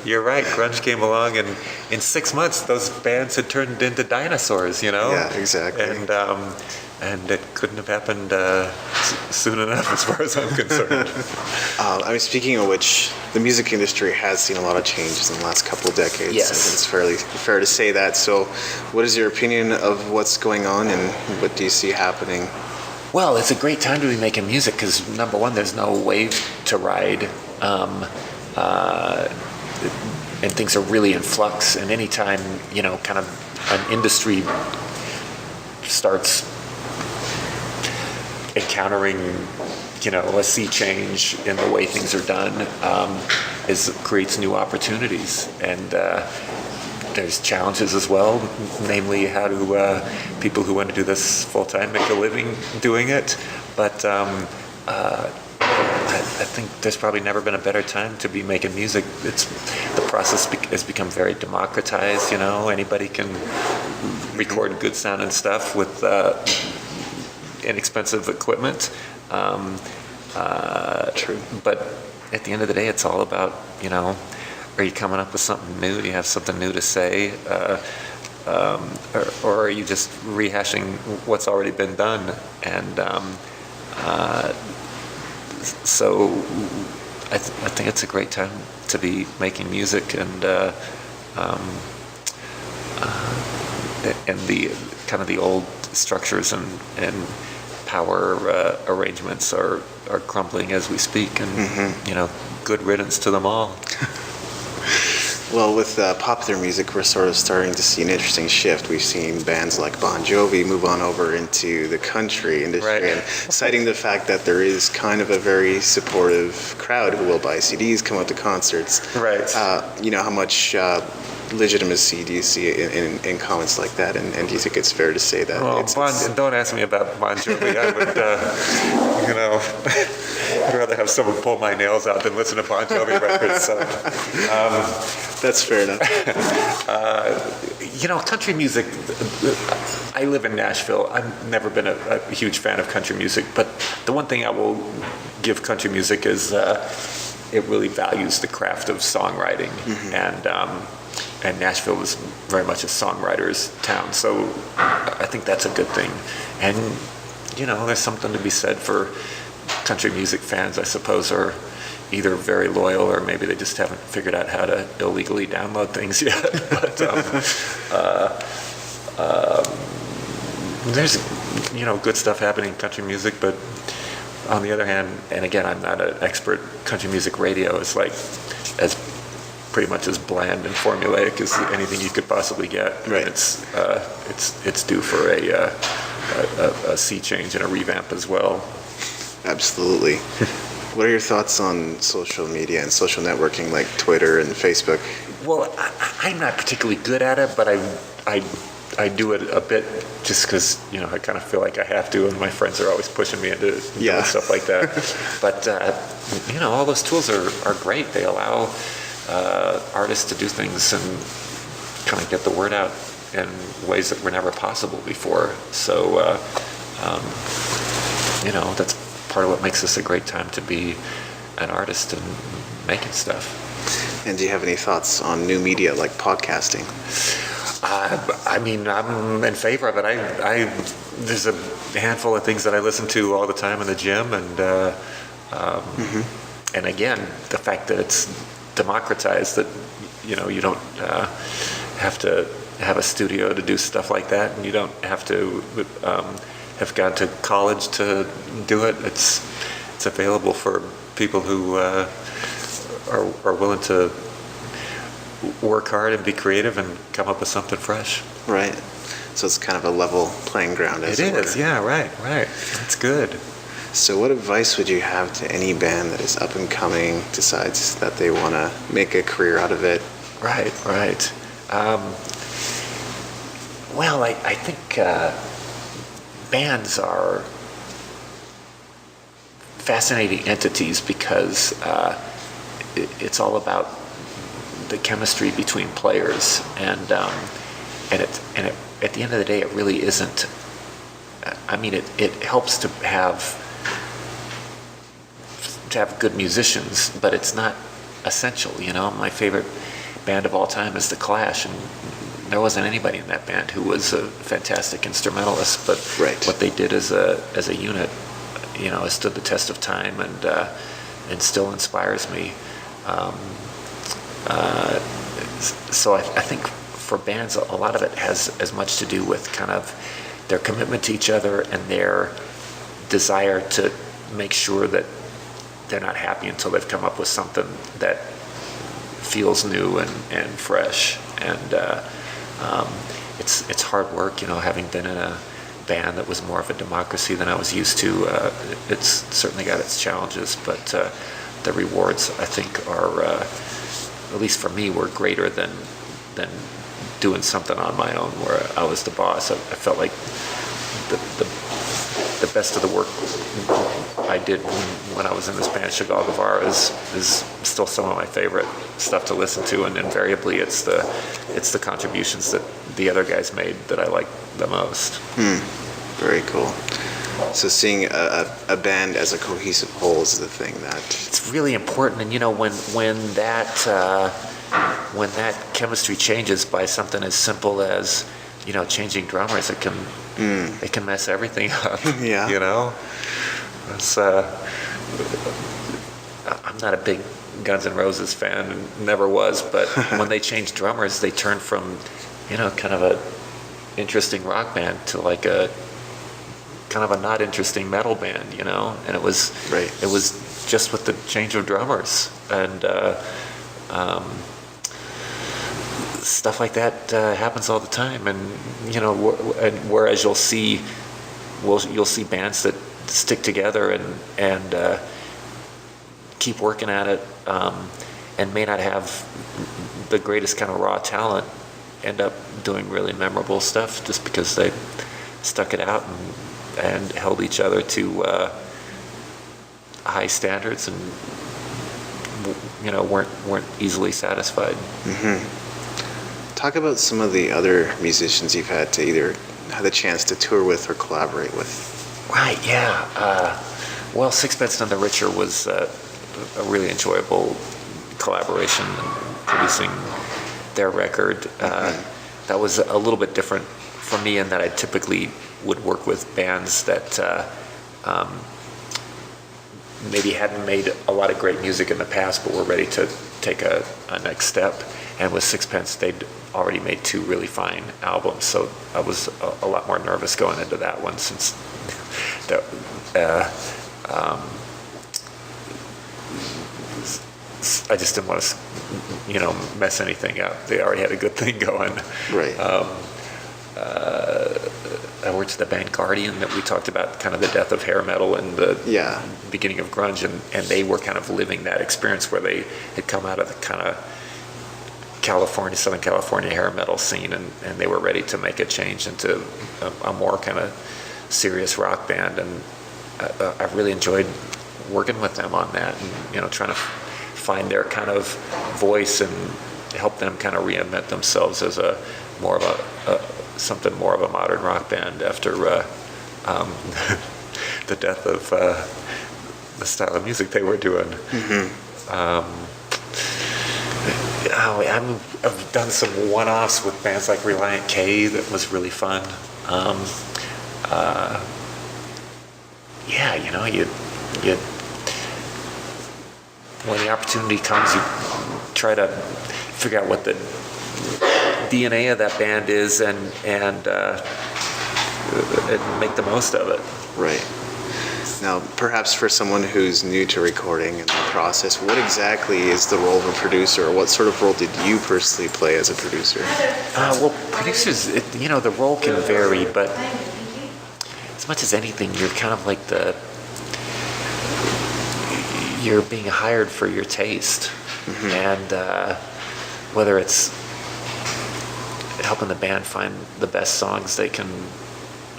you're right, grunge came along, and in 6 months, those bands had turned into dinosaurs, Yeah, exactly. And it couldn't have happened soon enough, as far as I'm concerned. Speaking of which, the music industry has seen a lot of changes in the last couple of decades. Yes. I think it's fair to say that. So, what is your opinion of what's going on, and what do you see happening? Well, it's a great time to be making music because, number one, there's no wave to ride, and things are really in flux. And anytime, kind of an industry starts encountering, a sea change in the way things are done, creates new opportunities. And there's challenges as well, namely how do people who want to do this full-time make a living doing it. But I think there's probably never been a better time to be making music. The process has become very democratized. Anybody can record good sounding stuff with inexpensive equipment. True. But at the end of the day, it's all about, are you coming up with something new? Do you have something new to say? Or are you just rehashing what's already been done? And so I think it's a great time to be making music, and the kind of the old structures and power arrangements are crumbling as we speak, and good riddance to them all. Well, with popular music, we're sort of starting to see an interesting shift. We've seen bands like Bon Jovi move on over into the country industry, Right. and citing the fact that there is kind of a very supportive crowd who will buy CDs, come out to concerts. Right. How much legitimacy do you see in comments like that, and do you think it's fair to say that? Well, don't ask me about Bon Jovi. I would, I'd rather have someone pull my nails out than listen to Bon Jovi records. So. That's fair enough. Country music, I live in Nashville. I've never been a huge fan of country music, but the one thing I will give country music is it really values the craft of songwriting. And Nashville was very much a songwriter's town, so I think that's a good thing. And, there's something to be said for country music fans, I suppose, are either very loyal or maybe they just haven't figured out how to illegally download things yet. But there's, good stuff happening in country music, but on the other hand, and again, I'm not an expert, country music radio is like as pretty much as bland and formulaic as anything you could possibly get. Right. It's due for a sea change and a revamp as well. Absolutely. What are your thoughts on social media and social networking like Twitter and Facebook? Well, I'm not particularly good at it, but I do it a bit just because, I kind of feel like I have to, and my friends are always pushing me into doing stuff like that. But, all those tools are great. They allow artists to do things and kind of get the word out in ways that were never possible before. So, that's part of what makes this a great time to be an artist and making stuff. And do you have any thoughts on new media like podcasting? I'm in favor of it. There's a handful of things that I listen to all the time in the gym, and again, the fact that it's democratized, that you don't have to have a studio to do stuff like that, and you don't have to have gone to college to do it. It's available for people who are willing to work hard and be creative and come up with something fresh. Right. So it's kind of a level playing ground, as it is, were. yeah, right. It's good. So what advice would you have to any band that is up and coming, decides that they want to make a career out of it? Right. Well, I think bands are fascinating entities because it's all about the chemistry between players, and at the end of the day, it really isn't. I mean, it helps to have good musicians, but it's not essential. You know, my favorite band of all time is The Clash, and there wasn't anybody in that band who was a fantastic instrumentalist, but what they did as a unit, you know, has stood the test of time and still inspires me. So I think for bands, a lot of it has as much to do with kind of their commitment to each other and their desire to make sure that they're not happy until they've come up with something that feels new and fresh. And it's hard work, you know, having been in a band that was more of a democracy than I was used to. It's certainly got its challenges, but the rewards, I think, are, at least for me, were greater than doing something on my own where I was the boss. I felt like the best of the work I did when I was in this band, Chagall Guevara, is still some of my favorite stuff to listen to, and invariably it's the contributions that the other guys made that I like the most. Very cool. So seeing a band as a cohesive whole is the thing that... It's really important, and you know, when that chemistry changes by something as simple as, you know, changing drummers, it can mess everything up. Yeah. You know? It's, I'm not a big Guns N' Roses fan, and never was, but when they changed drummers, they turned from, you know, kind of a interesting rock band to like a kind of a not interesting metal band, you know? And it was just with the change of drummers, and stuff like that happens all the time. And you know, whereas you'll see bands that stick together and keep working at it, and may not have the greatest kind of raw talent, end up doing really memorable stuff just because they stuck it out and held each other to high standards, and you know, weren't easily satisfied. Talk about some of the other musicians you've had to either have the chance to tour with or collaborate with. Right, yeah. Well, Sixpence None the Richer was a really enjoyable collaboration, producing their record. That was a little bit different for me in that I typically would work with bands that maybe hadn't made a lot of great music in the past, but were ready to take a next step. And with Sixpence, they'd already made 2 really fine albums, so I was a lot more nervous going into that one, since I just didn't want to, you know, mess anything up. They already had a good thing going. Right. I worked with the band Guardian that we talked about, kind of the death of hair metal and the beginning of grunge, and they were kind of living that experience where they had come out of the kind of Southern California hair metal scene, and they were ready to make a change into a more kind of serious rock band, and I really enjoyed working with them on that, and you know, trying to find their kind of voice and help them kind of reinvent themselves as something more of a modern rock band after the death of the style of music they were doing. I've done some one-offs with bands like Reliant K that was really fun. Yeah, you know, you when the opportunity comes, you try to figure out what the DNA of that band is and make the most of it. Right. Now, perhaps for someone who's new to recording and the process, what exactly is the role of a producer, or what sort of role did you personally play as a producer? Well, producers, you know, the role can vary, but as much as anything, you're kind of like you're being hired for your taste. And whether it's helping the band find the best songs they can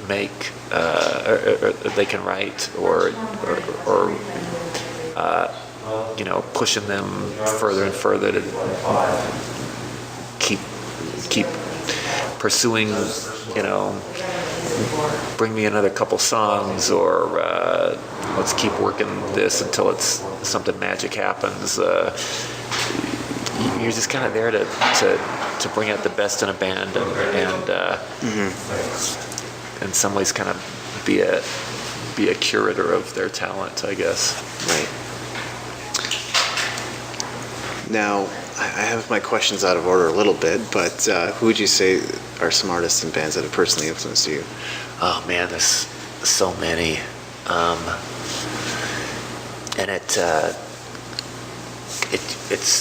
make, or they can write, or pushing them further and further to keep pursuing, bring me another couple songs, or let's keep working this until it's something magic happens. You're just kind of there to bring out the best in a band, and in some ways kind of be a curator of their talent, I guess. Right. Now, I have my questions out of order a little bit, but who would you say are some artists and bands that have personally influenced you? Oh man, there's so many, and it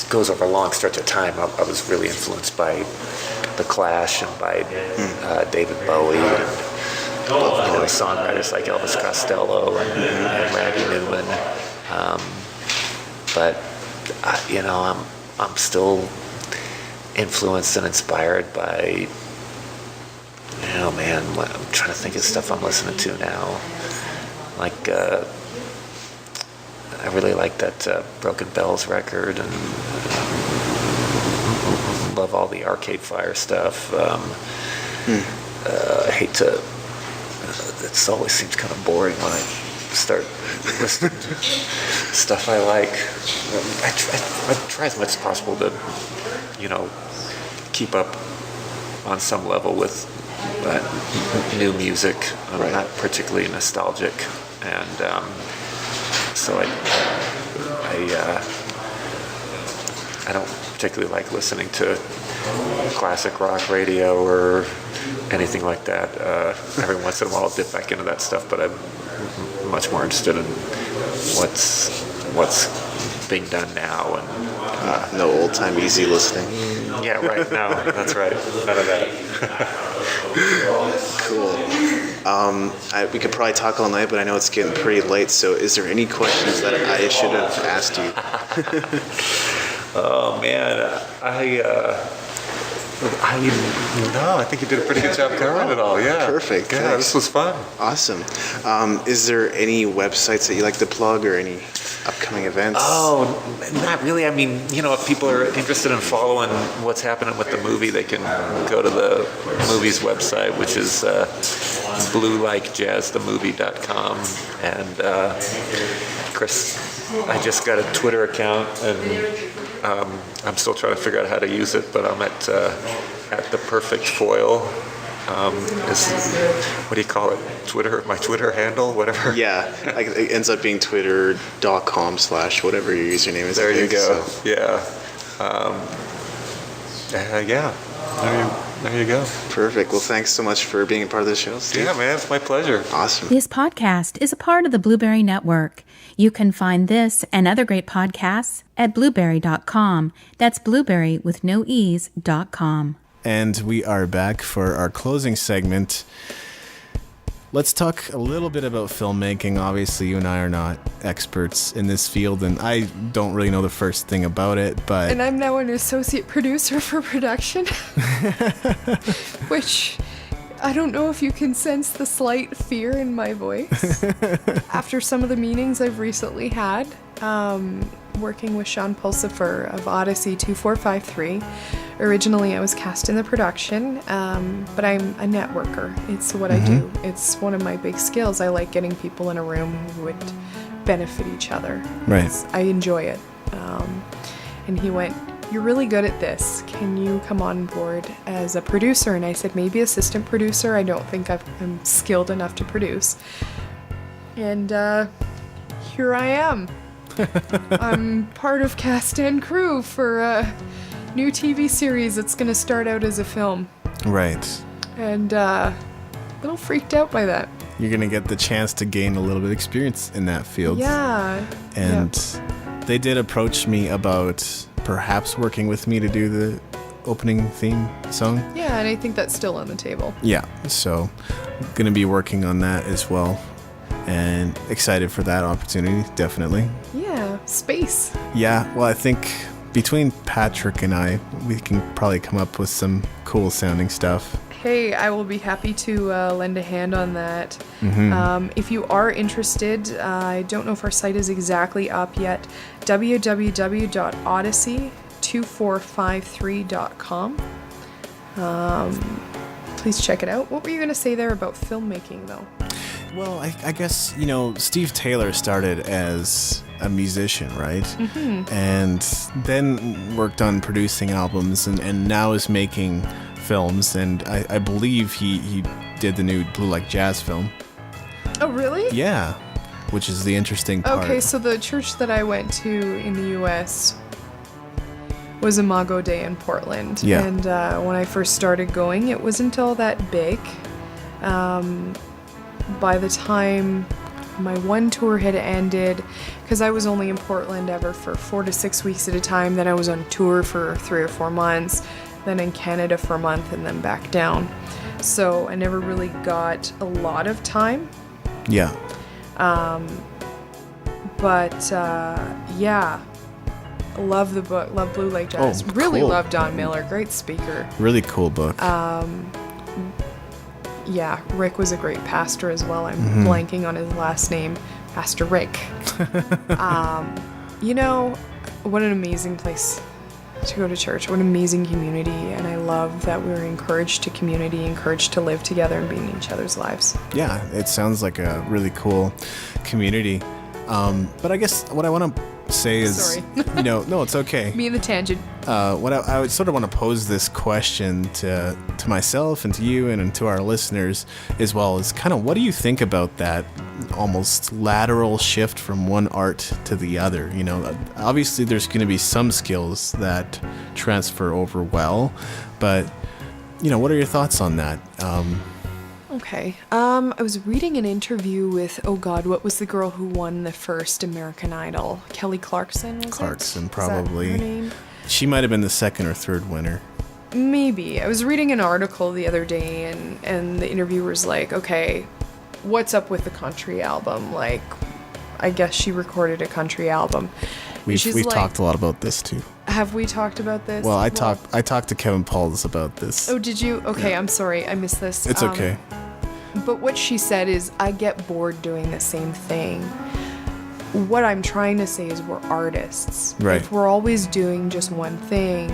goes over a long stretch of time. I was really influenced by The Clash and by David Bowie, and songwriters like Elvis Costello and Randy Newman. But I'm still influenced and inspired by, I'm trying to think of stuff I'm listening to now. Like, I really like that Broken Bells record, and love all the Arcade Fire stuff. I hate to, it always seems kind of boring when I start listening to stuff I like. I try as much as possible to, keep up on some level with new music. I'm not particularly nostalgic, and so I don't particularly like listening to classic rock radio or anything like that. Every once in a while I'll dip back into that stuff, but I'm much more interested in what's being done now. And no old-time easy listening. Yeah, right. No, that's right. None of that. Cool. We could probably talk all night, but I know it's getting pretty late, so is there any questions that I should have asked you? Oh, man. I think you did a pretty good job covering it all. Yeah. Perfect. Yeah, Thanks. this was fun. Awesome. Is there any websites that you like to plug or any upcoming events? Oh, not really. I mean, if people are interested in following what's happening with the movie, they can go to the movie's website, which is bluelikejazzthemovie.com. And Chris, I just got a Twitter account, and I'm still trying to figure out how to use it, but I'm at the Perfect Foil. What do you call it? Twitter, my Twitter handle, whatever. Yeah, like it ends up being twitter.com/whatever your username is. There you go. So. Yeah. Yeah. There you go. Perfect. Well, thanks so much for being a part of the show, Steve. Yeah, man, it's my pleasure. Awesome. This podcast is a part of the Blueberry Network. You can find this and other great podcasts at blueberry.com. That's blueberry with no e's.com. And we are back for our closing segment. Let's talk a little bit about filmmaking. Obviously, you and I are not experts in this field, and I don't really know the first thing about it, but... And I'm now an associate producer for production, which I don't know if you can sense the slight fear in my voice. After some of the meetings I've recently had, working with Sean Pulsifer of Odyssey 2453. Originally, I was cast in the production, but I'm a networker. It's what I do. It's one of my big skills. I like getting people in a room who would benefit each other. Right. I enjoy it. And he went, "You're really good at this. Can you come on board as a producer?" And I said, "Maybe assistant producer. I don't think I'm skilled enough to produce." And here I am. I'm part of cast and crew for a new TV series that's going to start out as a film. Right. And a little freaked out by that. You're going to get the chance to gain a little bit of experience in that field. Yeah. And they did approach me about perhaps working with me to do the opening theme song. Yeah, and I think that's still on the table. Yeah, so I'm going to be working on that as well. And excited for that opportunity, definitely. Yeah, space. Yeah, well, I think between Patrick and I, we can probably come up with some cool sounding stuff. Hey, I will be happy to lend a hand on that. If you are interested, I don't know if our site is exactly up yet. www.odyssey2453.com. Please check it out. What were you going to say there about filmmaking, though? Well, I guess, Steve Taylor started as a musician, right? And then worked on producing albums and now is making films. And I believe he did the new Blue Like Jazz film. Oh, really? Yeah, which is the interesting part. Okay, so the church that I went to in the U.S. was Imago Dei in Portland. Yeah. And when I first started going, it wasn't all that big. By the time my one tour had ended, because I was only in Portland ever for 4 to 6 weeks at a time, then I was on tour for 3 or 4 months, then in Canada for a month, and then back down. So I never really got a lot of time. Yeah. But yeah, love the book, love Blue Lake Jazz. Oh, Really cool. love Don Miller, great speaker. Really cool book. Yeah, Rick was a great pastor as well. I'm blanking on his last name, Pastor Rick. What an amazing place to go to church. What an amazing community, and I love that we're encouraged to community, encouraged to live together and be in each other's lives. Yeah, it sounds like a really cool community. But I guess what I want to say is, Sorry. No, it's okay. Me and the tangent. What I would sort of want to pose this question to myself and to you and to our listeners as well is kind of what do you think about that almost lateral shift from one art to the other? Obviously there's going to be some skills that transfer over well, but what are your thoughts on that? Okay. I was reading an interview with, what was the girl who won the first American Idol? Kelly Clarkson, was it? Clarkson, Is that probably. her name? She might have been the second or third winner. Maybe. I was reading an article the other day, and the interviewer's like, okay, what's up with the country album? Like, I guess she recorded a country album. We've She's like, talked a lot about this too. Have we talked about this? Well, I talked to Kevin Pauls about this. Oh, did you? Okay, I'm sorry. I missed this. It's okay. But what she said is, I get bored doing the same thing. What I'm trying to say is we're artists. Right. If we're always doing just one thing,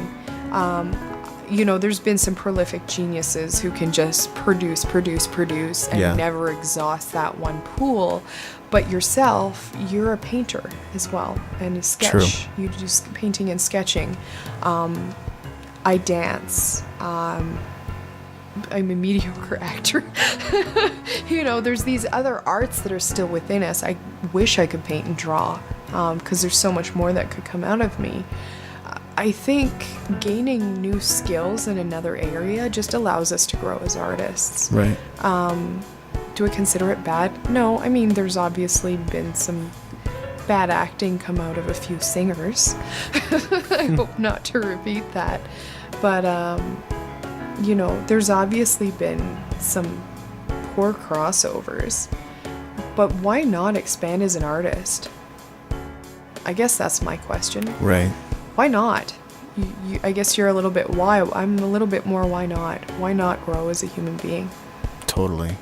there's been some prolific geniuses who can just produce and Yeah. never exhaust that one pool. But yourself, you're a painter as well, and you sketch. True. You do painting and sketching. I dance. I'm a mediocre actor. There's these other arts that are still within us. I wish I could paint and draw, because there's so much more that could come out of me. I think gaining new skills in another area just allows us to grow as artists. Right. Do I consider it bad? No, I mean, there's obviously been some bad acting come out of a few singers. I hope not to repeat that. But, there's obviously been some poor crossovers. But why not expand as an artist? I guess that's my question. Right. Why not? I guess you're a little bit why. I'm a little bit more why not? Why not grow as a human being? Totally.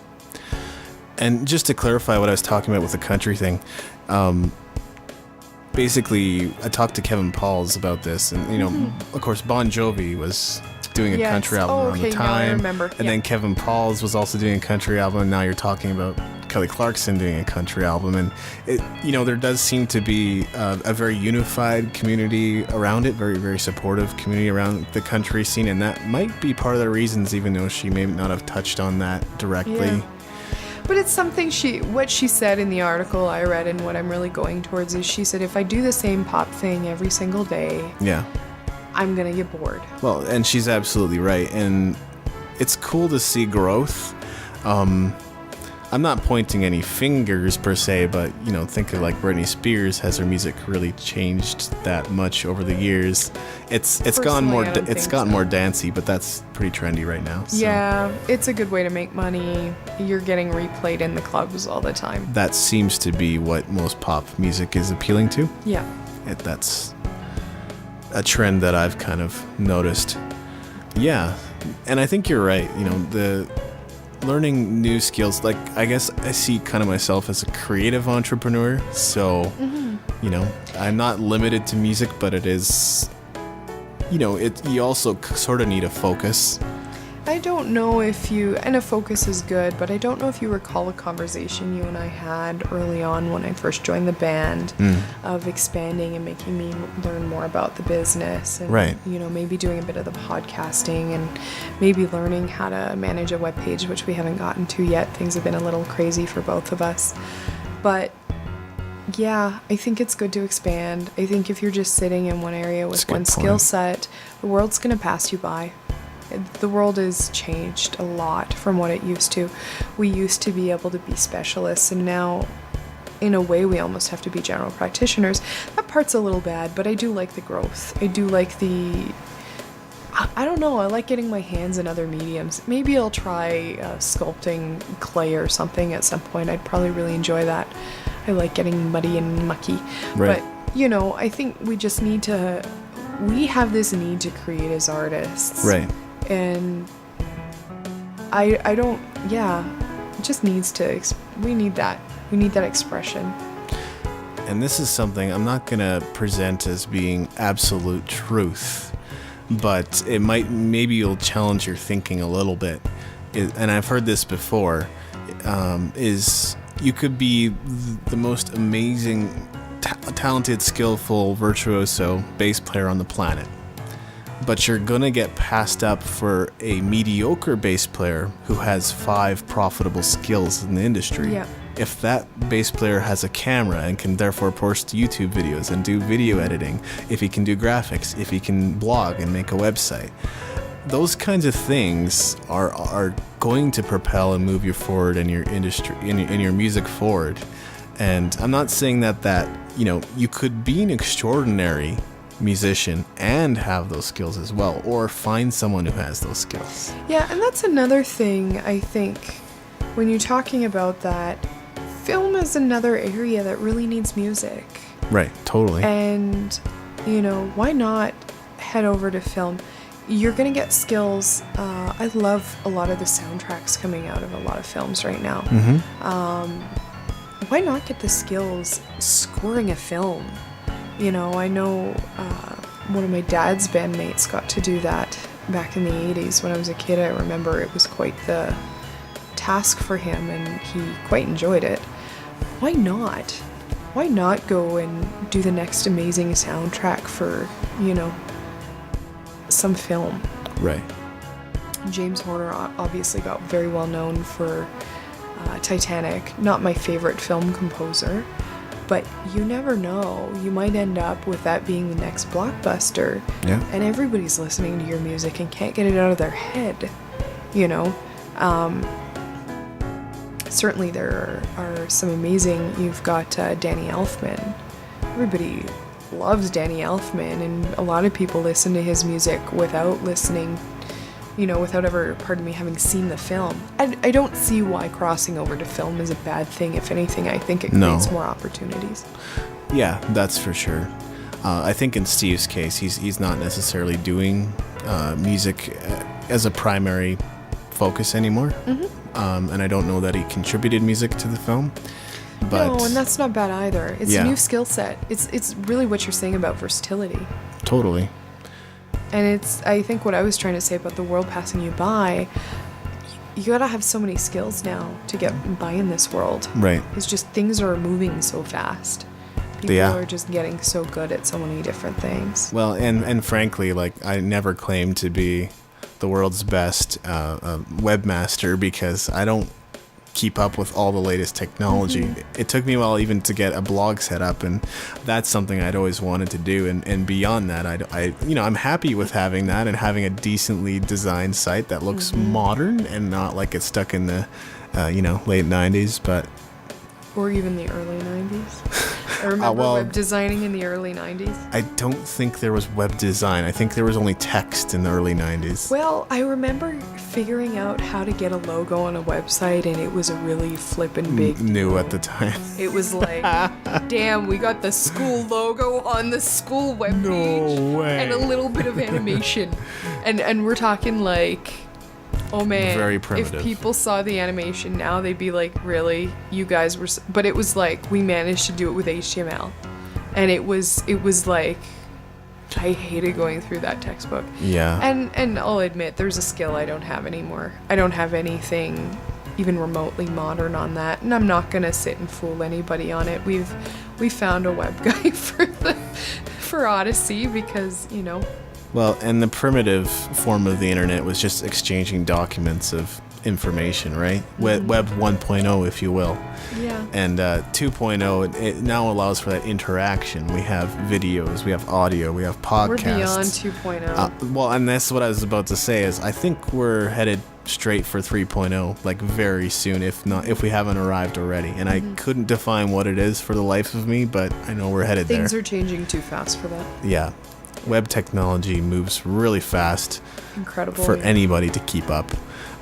And just to clarify what I was talking about with the country thing, basically, I talked to Kevin Pauls about this, and of course, Bon Jovi was doing a Yes. country album Oh, around okay, the now I time, remember. and Yeah. then Kevin Pauls was also doing a country album. And now you're talking about Kelly Clarkson doing a country album, and there does seem to be a very unified community around it, very very supportive community around the country scene, and that might be part of the reasons, even though she may not have touched on that directly. Yeah. But it's something what she said in the article I read, and what I'm really going towards is she said, if I do the same pop thing every single day, Yeah. I'm gonna get bored. Well, and she's absolutely right, and it's cool to see growth. I'm not pointing any fingers per se, but think of like Britney Spears. Has her music really changed that much over the years? It's gotten more Personally, I don't it's think gotten so. more dancey, but that's pretty trendy right now. So Yeah, it's a good way to make money. You're getting replayed in the clubs all the time. that seems to be what most pop music is appealing to. Yeah. That's a trend that I've kind of noticed. Yeah. And I think you're right. The learning new skills, like, I guess I see kind of myself as a creative entrepreneur. So, I'm not limited to music, but it is, you also sort of need a focus. I don't know if and a focus is good, but I don't know if you recall a conversation you and I had early on when I first joined the band of expanding and making me learn more about the business and, right. Maybe doing a bit of the podcasting and maybe learning how to manage a webpage, which we haven't gotten to yet. Things have been a little crazy for both of us. But yeah, I think it's good to expand. I think if you're just sitting in one area with one skill set, the world's going to pass you by. The world has changed a lot from what it used to. We used to be able to be specialists, and now, in a way, we almost have to be general practitioners. That part's a little bad, but I do like the growth. I do like I don't know, I like getting my hands in other mediums. Maybe I'll try sculpting clay or something at some point. I'd probably really enjoy that. I like getting muddy and mucky. Right. But, I think we just need to... We have this need to create as artists. Right. And I don't, it just needs to, we need that expression. And this is something I'm not going to present as being absolute truth, but maybe you'll challenge your thinking a little bit. And I've heard this before, is you could be the most amazing, talented, skillful, virtuoso bass player on the planet. But you're going to get passed up for a mediocre bass player who has 5 profitable skills in the industry. Yeah. If that bass player has a camera and can therefore post YouTube videos and do video editing, if he can do graphics, if he can blog and make a website, those kinds of things are going to propel and move you forward in your industry, in your music forward. And I'm not saying that you could be an extraordinary musician and have those skills as well, or find someone who has those skills. Yeah, and that's another thing, I think, when you're talking about that, film is another area that really needs music. Right, totally. And, why not head over to film? You're going to get skills. I love a lot of the soundtracks coming out of a lot of films right now. Why not get the skills scoring a film? I know one of my dad's bandmates got to do that back in the 80s. When I was a kid, I remember it was quite the task for him, and he quite enjoyed it. Why not? Why not go and do the next amazing soundtrack for, some film? Right. James Horner obviously got very well known for Titanic. Not my favorite film composer. But you never know. You might end up with that being the next blockbuster. Yeah. And everybody's listening to your music and can't get it out of their head. Certainly there are some amazing... You've got Danny Elfman. Everybody loves Danny Elfman, and a lot of people listen to his music without listening... without ever, having seen the film. I don't see why crossing over to film is a bad thing. If anything, I think it creates more opportunities. Yeah, that's for sure. I think in Steve's case, he's not necessarily doing music as a primary focus anymore. And I don't know that he contributed music to the film. But no, and that's not bad either. It's a new skill set. It's really what you're saying about versatility. Totally. And I think what I was trying to say about the world passing you by, you gotta have so many skills now to get by in this world. Right. It's just things are moving so fast. People are just getting so good at so many different things. Well, and frankly, I never claimed to be the world's best webmaster because I don't keep up with all the latest technology. It took me a while even to get a blog set up, and that's something I'd always wanted to do. And beyond that, I'm happy with having that and having a decently designed site that looks modern and not like it's stuck in the late 90s, but or even the early 90s. I remember well, web designing in the early 90s. I don't think there was web design. I think there was only text in the early 90s. Well, I remember figuring out how to get a logo on a website, and it was a really flippin' big New at the time. It was like, damn, we got the school logo on the school webpage. No way. And a little bit of animation. And we're talking like, oh man. Very primitive. If people saw the animation now, they'd be like, really? You guys were... But it was like, we managed to do it with HTML. And it was like, I hated going through that textbook. Yeah. And I'll admit, there's a skill I don't have anymore. I don't have anything even remotely modern on that, and I'm not gonna sit and fool anybody on it. We found a web guy for Odyssey because, you know. Well, and the primitive form of the internet was just exchanging documents of information, right? Web 1.0, if you will. Yeah. And 2.0, it now allows for that interaction. We have videos, we have audio, we have podcasts. We're beyond 2.0. Well, and that's what I was about to say is I think we're headed straight for 3.0, like very soon, if we haven't arrived already. And I couldn't define what it is for the life of me, but I know we're headed Things there. are changing too fast for that. Yeah. Web technology moves really fast Incredible. for anybody to keep up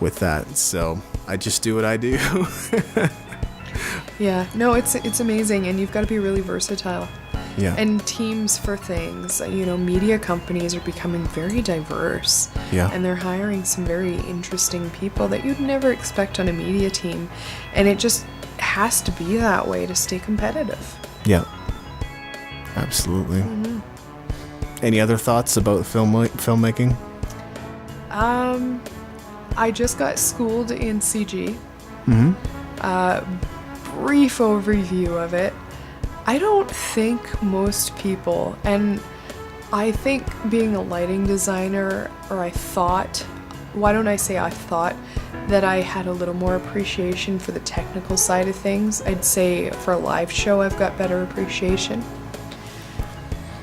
with that. So I just do what I do. Yeah. No, it's amazing, and you've got to be really versatile. Yeah. And teams for things. You know, media companies are becoming very diverse. Yeah. And they're hiring some very interesting people that you'd never expect on a media team. And it just has to be that way to stay competitive. Yeah. Absolutely. Any other thoughts about filmmaking? I just got schooled in CG. Brief overview of it. I don't think most people, and I think being a lighting designer, or I thought, why don't I say I thought, that I had a little more appreciation for the technical side of things. I'd say for a live show I've got better appreciation.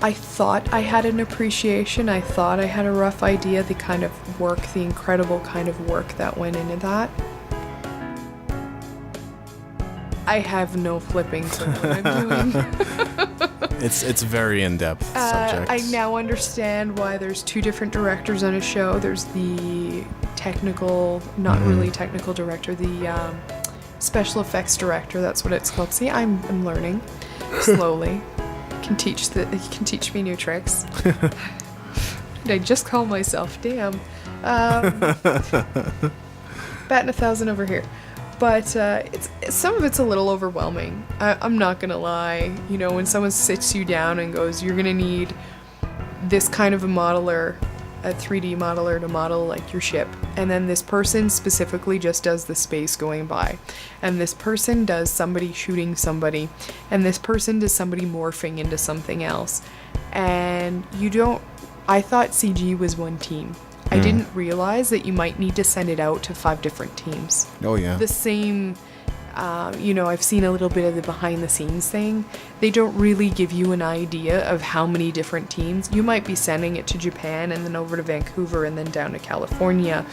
I thought I had an appreciation. I thought I had a rough idea, the kind of work, the incredible kind of work that went into that. I have no flipping clue what I'm doing. It's very in-depth subject. I now understand why there's two different directors on a show. There's the technical, not really technical director, the special effects director. That's what it's called. See, I'm learning slowly. Can teach me new tricks. I just call myself, damn. Batting 1,000 over here. But it's some of it's a little overwhelming. I'm not gonna lie. You know, when someone sits you down and goes, you're gonna need this kind of a modeler, a 3D modeler to model like your ship, and then this person specifically just does the space going by, and this person does somebody shooting somebody, and this person does somebody morphing into something else, and I thought CG was one team. I didn't realize that you might need to send it out to 5 different teams. Oh yeah. The same, you know, I've seen a little bit of the behind the scenes thing. They don't really give you an idea of how many different teams. You might be sending it to Japan and then over to Vancouver and then down to California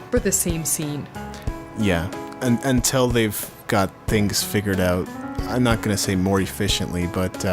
for the same scene. Yeah. Until they've got things figured out. I'm not going to say more efficiently, but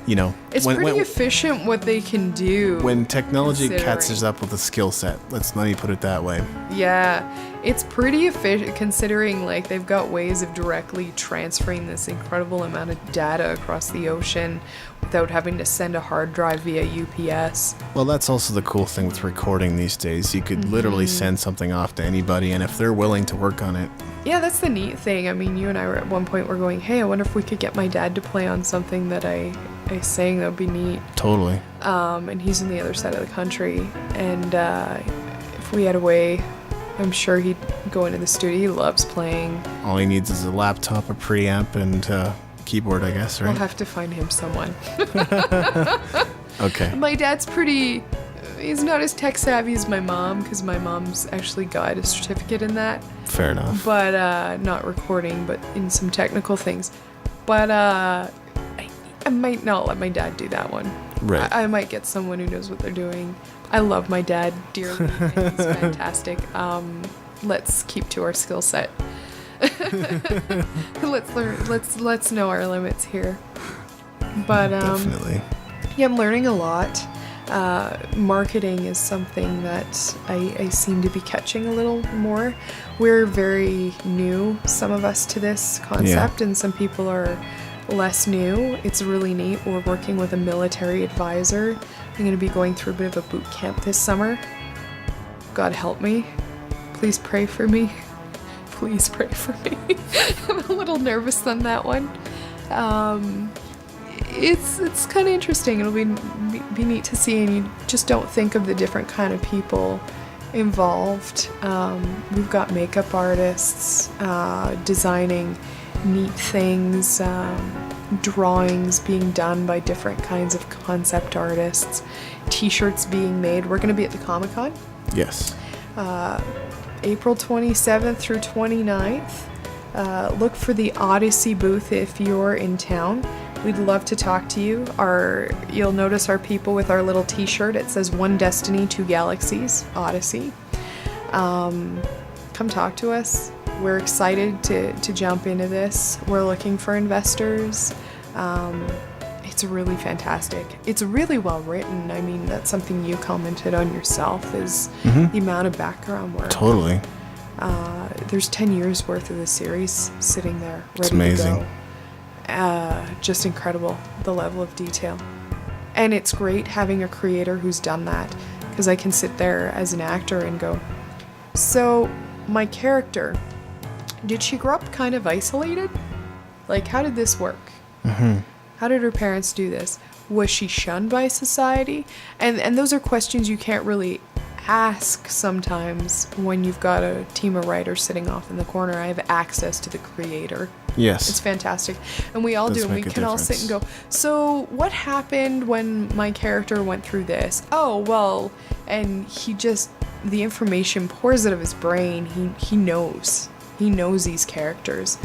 you know, It's pretty efficient what they can do. when technology considering. catches up with a skill set. Let me put it that way. Yeah, it's pretty efficient considering like they've got ways of directly transferring this incredible amount of data across the ocean without having to send a hard drive via UPS. Well, that's also the cool thing with recording these days. You could literally send something off to anybody, and if they're willing to work on it. Yeah, that's the neat thing. I mean, you and I were at one point, we're going, hey, I wonder if we could get my dad to play on something that I sang. That would be neat. Totally. And he's on the other side of the country. And if we had a way, I'm sure he'd go into the studio. He loves playing. All he needs is a laptop, a preamp, and keyboard, I guess, right? We'll have to find him someone. Okay. My dad's he's not as tech savvy as my mom, because my mom's actually got a certificate in that. Fair enough. But not recording, but in some technical things. But I might not let my dad do that one. Right. I might get someone who knows what they're doing. I love my dad dearly, and he's fantastic. Let's keep to our skill set. Let's know our limits here. But Definitely. yeah, I'm learning a lot. Marketing is something that I seem to be catching a little more. We're very new, some of us, to this concept, and some people are less new. It's really neat. We're working with a military advisor. I'm going to be going through a bit of a boot camp this summer. God help me. Please pray for me. Please pray for me. I'm a little nervous on that one. It's kind of interesting. It'll be neat to see, and you just don't think of the different kind of people involved. We've got makeup artists designing neat things, drawings being done by different kinds of concept artists, t-shirts being made. We're going to be at the Comic-Con. Yes. April 27th through 29th. Look for the Odyssey booth if you're in town. We'd love to talk to you. You'll notice our people with our little t-shirt. It says One Destiny, Two Galaxies, Odyssey. Come talk to us. We're excited to jump into this. We're looking for investors. It's really fantastic. It's really well written. I mean, that's something you commented on yourself, is the amount of background work. Totally. There's 10 years worth of the series sitting there ready It's amazing. to go. Just incredible, the level of detail. And it's great having a creator who's done that, because I can sit there as an actor and go, so my character, did she grow up kind of isolated? Like, how did this work? How did her parents do this? Was she shunned by society? And those are questions you can't really ask sometimes when you've got a team of writers sitting off in the corner. I have access to the creator. Yes. It's fantastic. And we all Does do. And we make a can all sit and go, so what happened when my character went through this? Oh, well, and the information pours out of his brain. He knows. He knows these characters.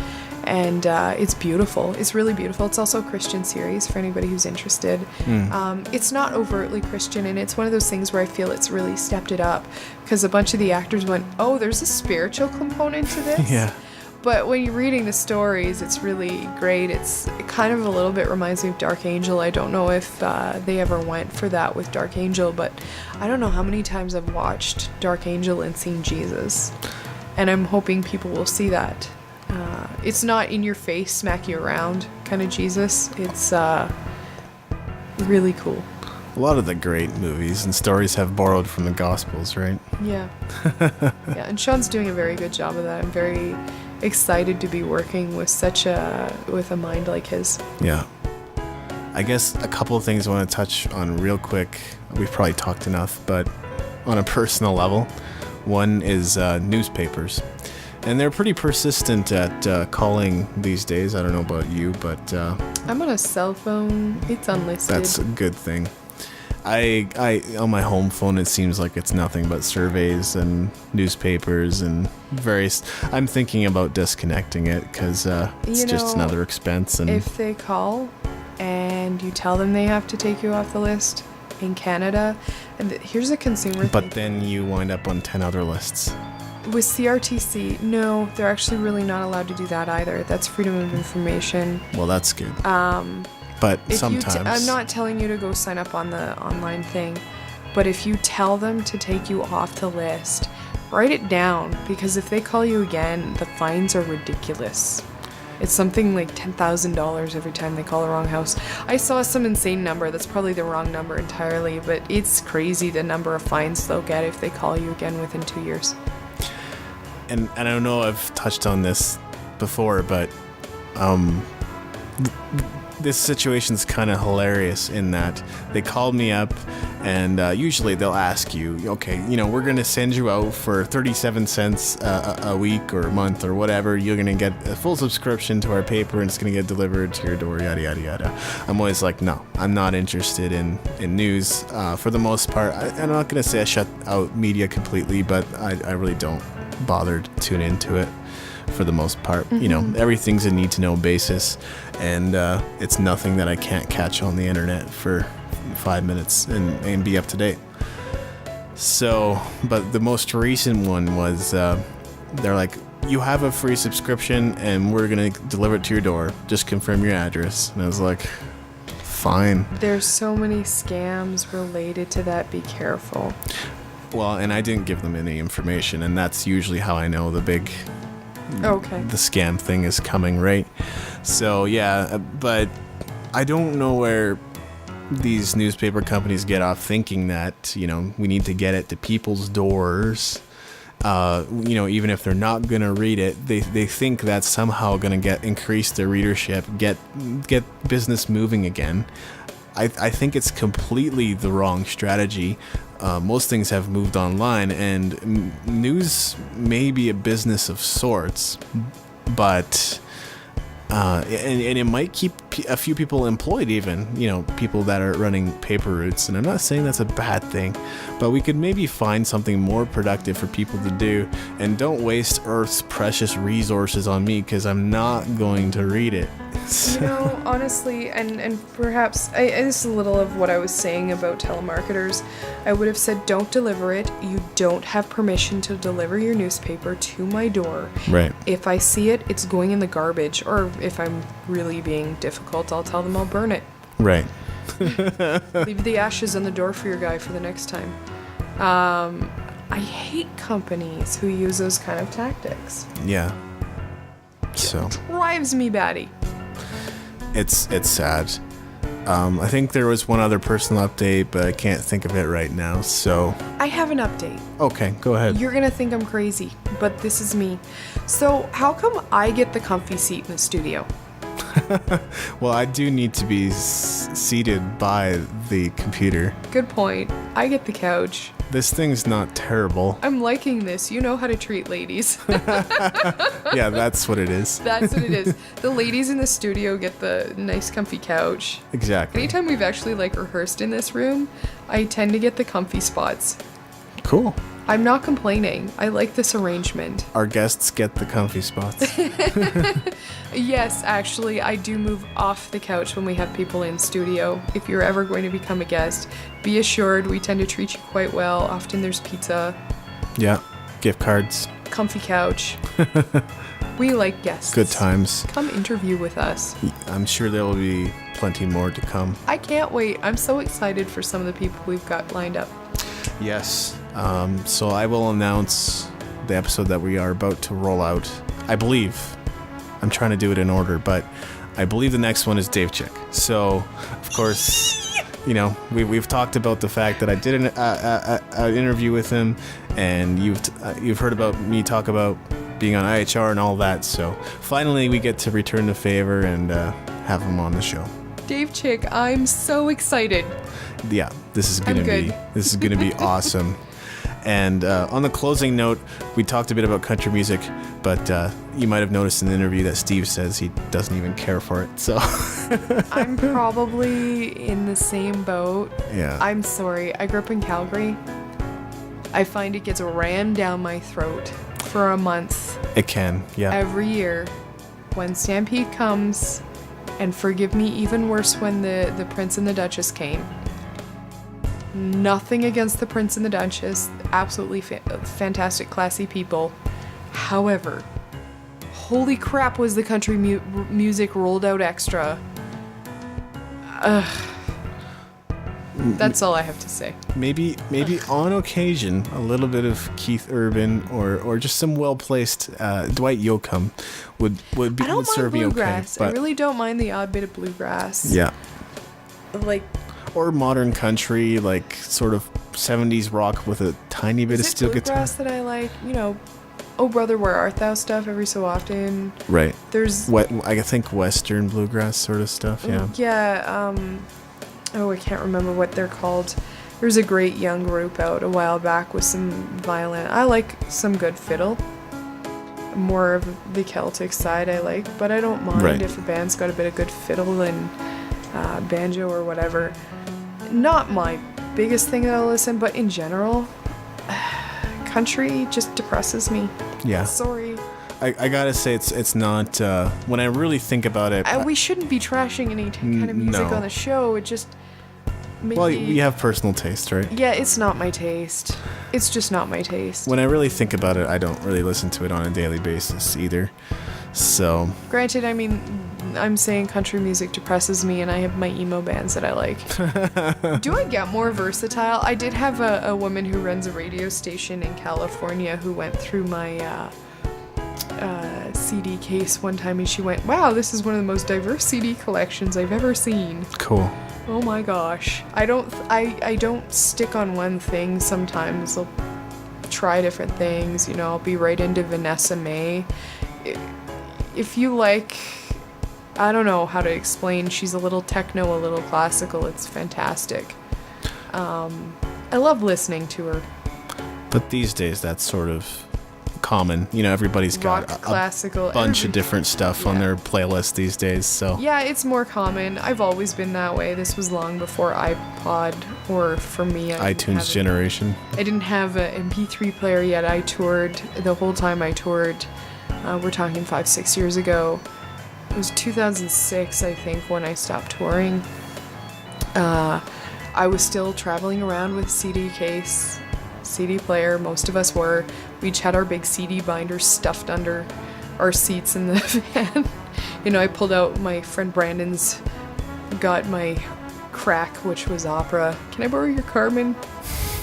And it's beautiful. It's really beautiful. It's also a Christian series for anybody who's interested. It's not overtly Christian, and it's one of those things where I feel it's really stepped it up, because a bunch of the actors went, oh, there's a spiritual component to this? Yeah. But when you're reading the stories, it's really great. It kind of a little bit reminds me of Dark Angel. I don't know if they ever went for that with Dark Angel, but I don't know how many times I've watched Dark Angel and seen Jesus. And I'm hoping people will see that. It's not in your face, smack you around kind of Jesus. It's really cool. A lot of the great movies and stories have borrowed from the Gospels, right? Yeah. Yeah, and Sean's doing a very good job of that. I'm very excited to be working with with a mind like his. Yeah. I guess a couple of things I want to touch on real quick. We've probably talked enough, but on a personal level, one is newspapers. And they're pretty persistent at calling these days. I don't know about you, but I'm on a cell phone. It's unlisted. that's a good thing. I on my home phone, it seems like it's nothing but surveys and newspapers and various. I'm thinking about disconnecting it because it's just another expense. And if they call and you tell them they have to take you off the list in Canada, and here's a consumer but thing. then you wind up on 10 other lists. With CRTC, no, they're actually really not allowed to do that either. That's freedom of information. Well, that's good. But If sometimes I'm not telling you to go sign up on the online thing, but if you tell them to take you off the list, write it down, because if they call you again, the fines are ridiculous. It's something like $10,000 every time they call the wrong house. I saw some insane number. That's probably the wrong number entirely, but it's crazy the number of fines they'll get if they call you again within 2 years. and I don't know, I've touched on this before, but this situation's kind of hilarious in that they called me up, and usually they'll ask you, okay, we're going to send you out for 37 cents a week or a month or whatever. You're going to get a full subscription to our paper, and it's going to get delivered to your door, yada, yada, yada. I'm always like, no, I'm not interested in news for the most part. I'm not going to say I shut out media completely, but I really don't bother to tune into it for the most part. Everything's a need-to-know basis, and it's nothing that I can't catch on the internet for 5 minutes and be up to date. So, but the most recent one was they're like, you have a free subscription and we're gonna deliver it to your door, just confirm your address. And I was like, fine. There's so many scams related to that. Be careful. Well, and I didn't give them any information, and that's usually how I know the scam thing is coming, right? So yeah, but I don't know where these newspaper companies get off thinking that, we need to get it to people's doors. Even if they're not going to read it, they think that's somehow going to increase their readership, get business moving again. I think it's completely the wrong strategy. Most things have moved online, and news may be a business of sorts, but and it might keep a few people employed, even people that are running paper routes. And I'm not saying that's a bad thing, but we could maybe find something more productive for people to do, and don't waste Earth's precious resources on me, because I'm not going to read it. Honestly, and perhaps this is a little of what I was saying about telemarketers. I would have said, don't deliver it. You don't have permission to deliver your newspaper to my door. Right. If I see it, it's going in the garbage. Or if I'm really being difficult, I'll tell them I'll burn it. Right. Leave the ashes on the door for your guy for the next time. I hate companies who use those kind of tactics. Yeah. So Drives me batty. it's sad. I think there was one other personal update, but I can't think of it right now. So I have an update. okay, go ahead. You're gonna think I'm crazy, but this is me. So how come I get the comfy seat in the studio? Well, I do need to be seated by the computer. Good point. I get the couch. This thing's not terrible. I'm liking this. You know how to treat ladies. Yeah, that's what it is. That's what it is. The ladies in the studio get the nice comfy couch. Exactly. Anytime we've actually rehearsed in this room, I tend to get the comfy spots. Cool. I'm not complaining. I like this arrangement. Our guests get the comfy spots. Yes, actually, I do move off the couch when we have people in studio. If you're ever going to become a guest, be assured we tend to treat you quite well. Often there's pizza, Yeah. Gift cards. comfy couch. We like guests. Good times. Come interview with us. I'm sure there will be plenty more to come. I can't wait. I'm so excited for some of the people we've got lined up. Yes. So I will announce the episode that we are about to roll out. I believe. I'm trying to do it in order, but I believe the next one is Dave Chick. So, of course, we've talked about the fact that I did an interview with him, and you've heard about me talk about being on IHR and all that. So finally, we get to return the favor and have him on the show. Dave Chick, I'm so excited. Yeah, this is gonna be awesome. And on the closing note, we talked a bit about country music, but you might have noticed in the interview that Steve says he doesn't even care for it. So I'm probably in the same boat. Yeah. I'm sorry. I grew up in Calgary. I find it gets rammed down my throat for a month it can, yeah. every year when Stampede comes, and forgive me, even worse when the Prince and the Duchess came. Nothing against the Prince and the Duchess. Absolutely fantastic, classy people. However, holy crap was the country music rolled out extra. That's all I have to say. Maybe on occasion, a little bit of Keith Urban or just some well-placed Dwight Yoakam would serve me okay. Bluegrass. I really don't mind the odd bit of bluegrass. Yeah. Or modern country, sort of 70s rock with a tiny bit of steel guitar. Bluegrass that I like, Oh Brother, Where Art Thou stuff every so often. Right. There's I think Western bluegrass sort of stuff, yeah. Yeah, I can't remember what they're called. There's a great young group out a while back with some violin. I like some good fiddle. More of the Celtic side I like, but I don't mind if a band's got a bit of good fiddle and banjo or whatever. Not my biggest thing that I'll listen, but in general, country just depresses me. Yeah. Sorry. I gotta say, it's not, when I really think about it... we shouldn't be trashing any kind of music on the show. It just... Maybe, well, we have personal taste, right? Yeah, it's not my taste. It's just not my taste. When I really think about it, I don't really listen to it on a daily basis either. So, Granted, I mean, I'm saying country music depresses me, and I have my emo bands that I like. Do I get more versatile? I did have a woman who runs a radio station in California who went through my CD case one time, and she went, "Wow, this is one of the most diverse CD collections I've ever seen." cool. Oh my gosh. I don't stick on one thing. Sometimes I'll try different things. You know, I'll be right into Vanessa Mae. If you like, I don't know how to explain, she's a little techno, a little classical. It's fantastic. I love listening to her. But these days, that's sort of common. You know, everybody's got Rock, classical, a bunch of different stuff on their playlist these days. So yeah, it's more common. I've always been that way. This was long before iPod, or for me, iTunes generation. I didn't have an MP3 player yet. I toured the whole time I toured. We're talking 5-6 years ago. It was 2006, I think, when I stopped touring. I was still traveling around with CD case, CD player. Most of us were. We each had our big CD binders stuffed under our seats in the van. You know, I pulled out my friend Brandon's, got my crack, which was opera. Can I borrow your Carmen?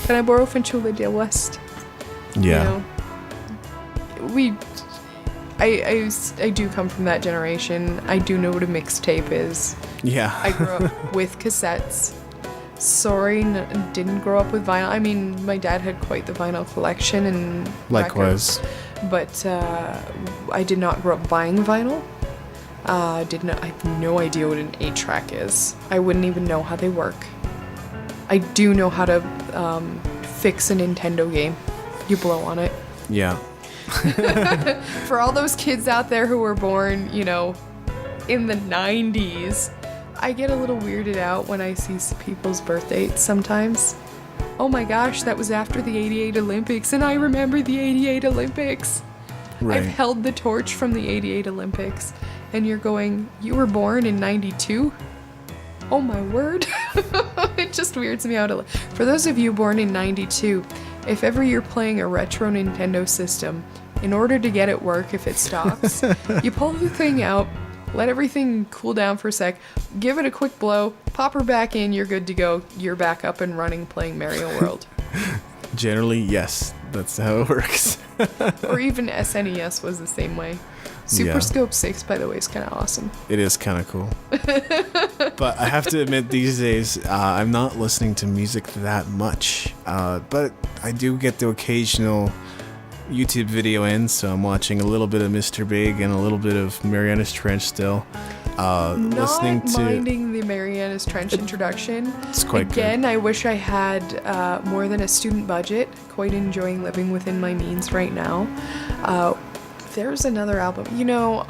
Can I borrow Fanchula del West? yeah. You know, I do come from that generation. I do know what a mixtape is. Yeah. I grew up with cassettes. Sorry, didn't grow up with vinyl. I mean, my dad had quite the vinyl collection and Likewise. records, but I did not grow up buying vinyl. I have no idea what an 8-track is. I wouldn't even know how they work. I do know how to fix a Nintendo game. You blow on it. Yeah. For all those kids out there who were born, you know, in the 90s, I get a little weirded out when I see people's birth dates sometimes. Oh my gosh, that was after the 88 Olympics, and I remember the 88 Olympics. Right. I've held the torch from the 88 Olympics, and you're going, you were born in 92? Oh my word. It just weirds me out a little. For those of you born in 92, if ever you're playing a retro Nintendo system, in order to get it work if it stops, you pull the thing out, let everything cool down for a sec, give it a quick blow, pop her back in, you're good to go. You're back up and running playing Mario World. Generally, yes. That's how it works. Or even SNES was the same way. Super Yeah. Scope 6, by the way, is kind of awesome. It is kind of cool. But I have to admit, these days, I'm not listening to music that much. But I do get the occasional YouTube video in, so I'm watching a little bit of Mr. Big and a little bit of Marianas Trench still. Listening Not to minding the Marianas Trench introduction. It's quite Again, I wish I had more than a student budget. Quite enjoying living within my means right now. There's another album. You know,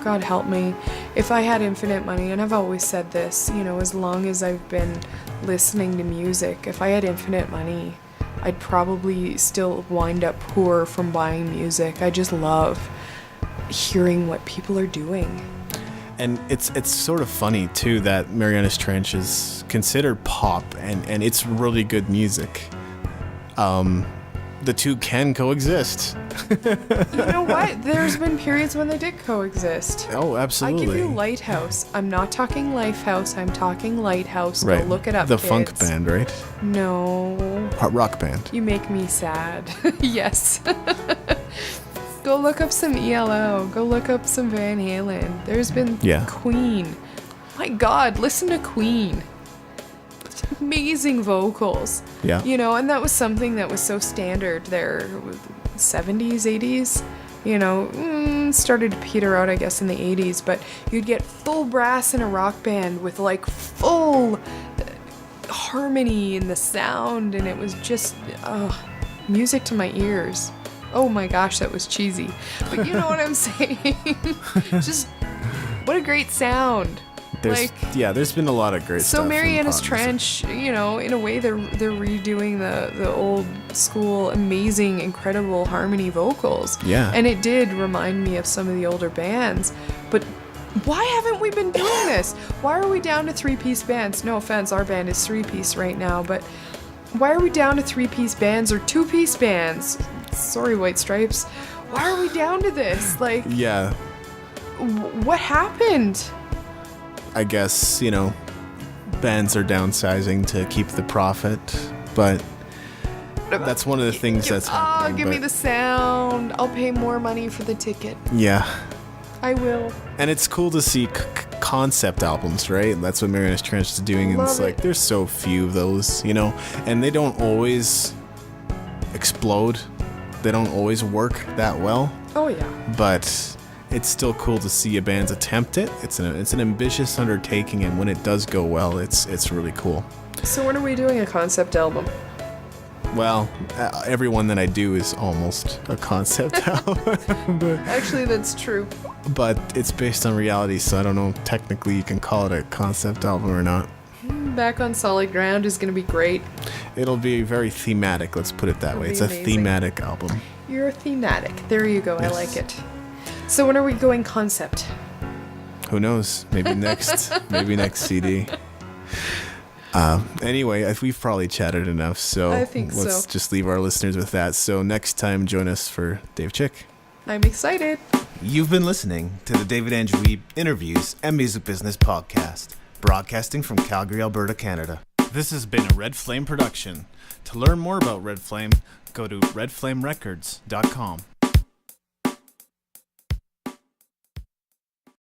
God help me. If I had infinite money, and I've always said this, you know, as long as I've been listening to music, if I had infinite money, I'd probably still wind up poor from buying music. I just love hearing what people are doing. And it's sort of funny too that Marianas Trench is considered pop, and it's really good music. The two can coexist. You know what? There's been periods when they did coexist. Oh, absolutely. I give you Lighthouse. I'm not talking Lifehouse. I'm talking Lighthouse. Right. Go look it up, The kids. funk band, right? No. Rock band. You make me sad. Yes. Go look up some ELO. Go look up some Van Halen. There's been Queen. My God, listen to Queen. Amazing vocals. Yeah. You know, and that was something that was so standard there, 70s, 80s. You know, started to peter out, I guess, in the 80s. But you'd get full brass in a rock band with like full harmony in the sound, and it was just music to my ears. Oh my gosh, that was cheesy. But you know what I'm saying? Just what a great sound. There's been a lot of great stuff. So Marianas in pop Trench, you know, in a way they're redoing the old school amazing, incredible harmony vocals. Yeah. And it did remind me of some of the older bands. But why haven't we been doing this? Why are we down to 3-piece bands? No offense, our band is 3-piece right now, but why are we down to 3-piece bands or 2-piece bands? Sorry, White Stripes. Why are we down to this? Like, Yeah. What happened? I guess, bands are downsizing to keep the profit, but that's one of the things that's happening. Give me the sound. I'll pay more money for the ticket. Yeah. I will. And it's cool to see concept albums, right? That's what Mariana's Trench is doing, and it's like there's so few of those, and they don't always explode. They don't always work that well. Oh yeah. But it's still cool to see a band's attempt it. It's an ambitious undertaking, and when it does go well, it's really cool. So when are we doing a concept album? Well, every one that I do is almost a concept album. Actually, that's true. But it's based on reality, so I don't know technically you can call it a concept album or not. Back on Solid Ground is going to be great. It'll be very thematic, let's put it that way. It's amazing. a thematic album. You're thematic. There you go. Yes. I like it. So when are we going concept? Who knows? Maybe next CD. Anyway, we've probably chatted enough, so I think let's so. just leave our listeners with that. So next time, join us for Dave Chick. I'm excited. You've been listening to the David Andrew Weeb Interviews and Music Business Podcast, broadcasting from Calgary, Alberta, Canada. This has been a Red Flame production. To learn more about Red Flame, go to redflamerecords.com.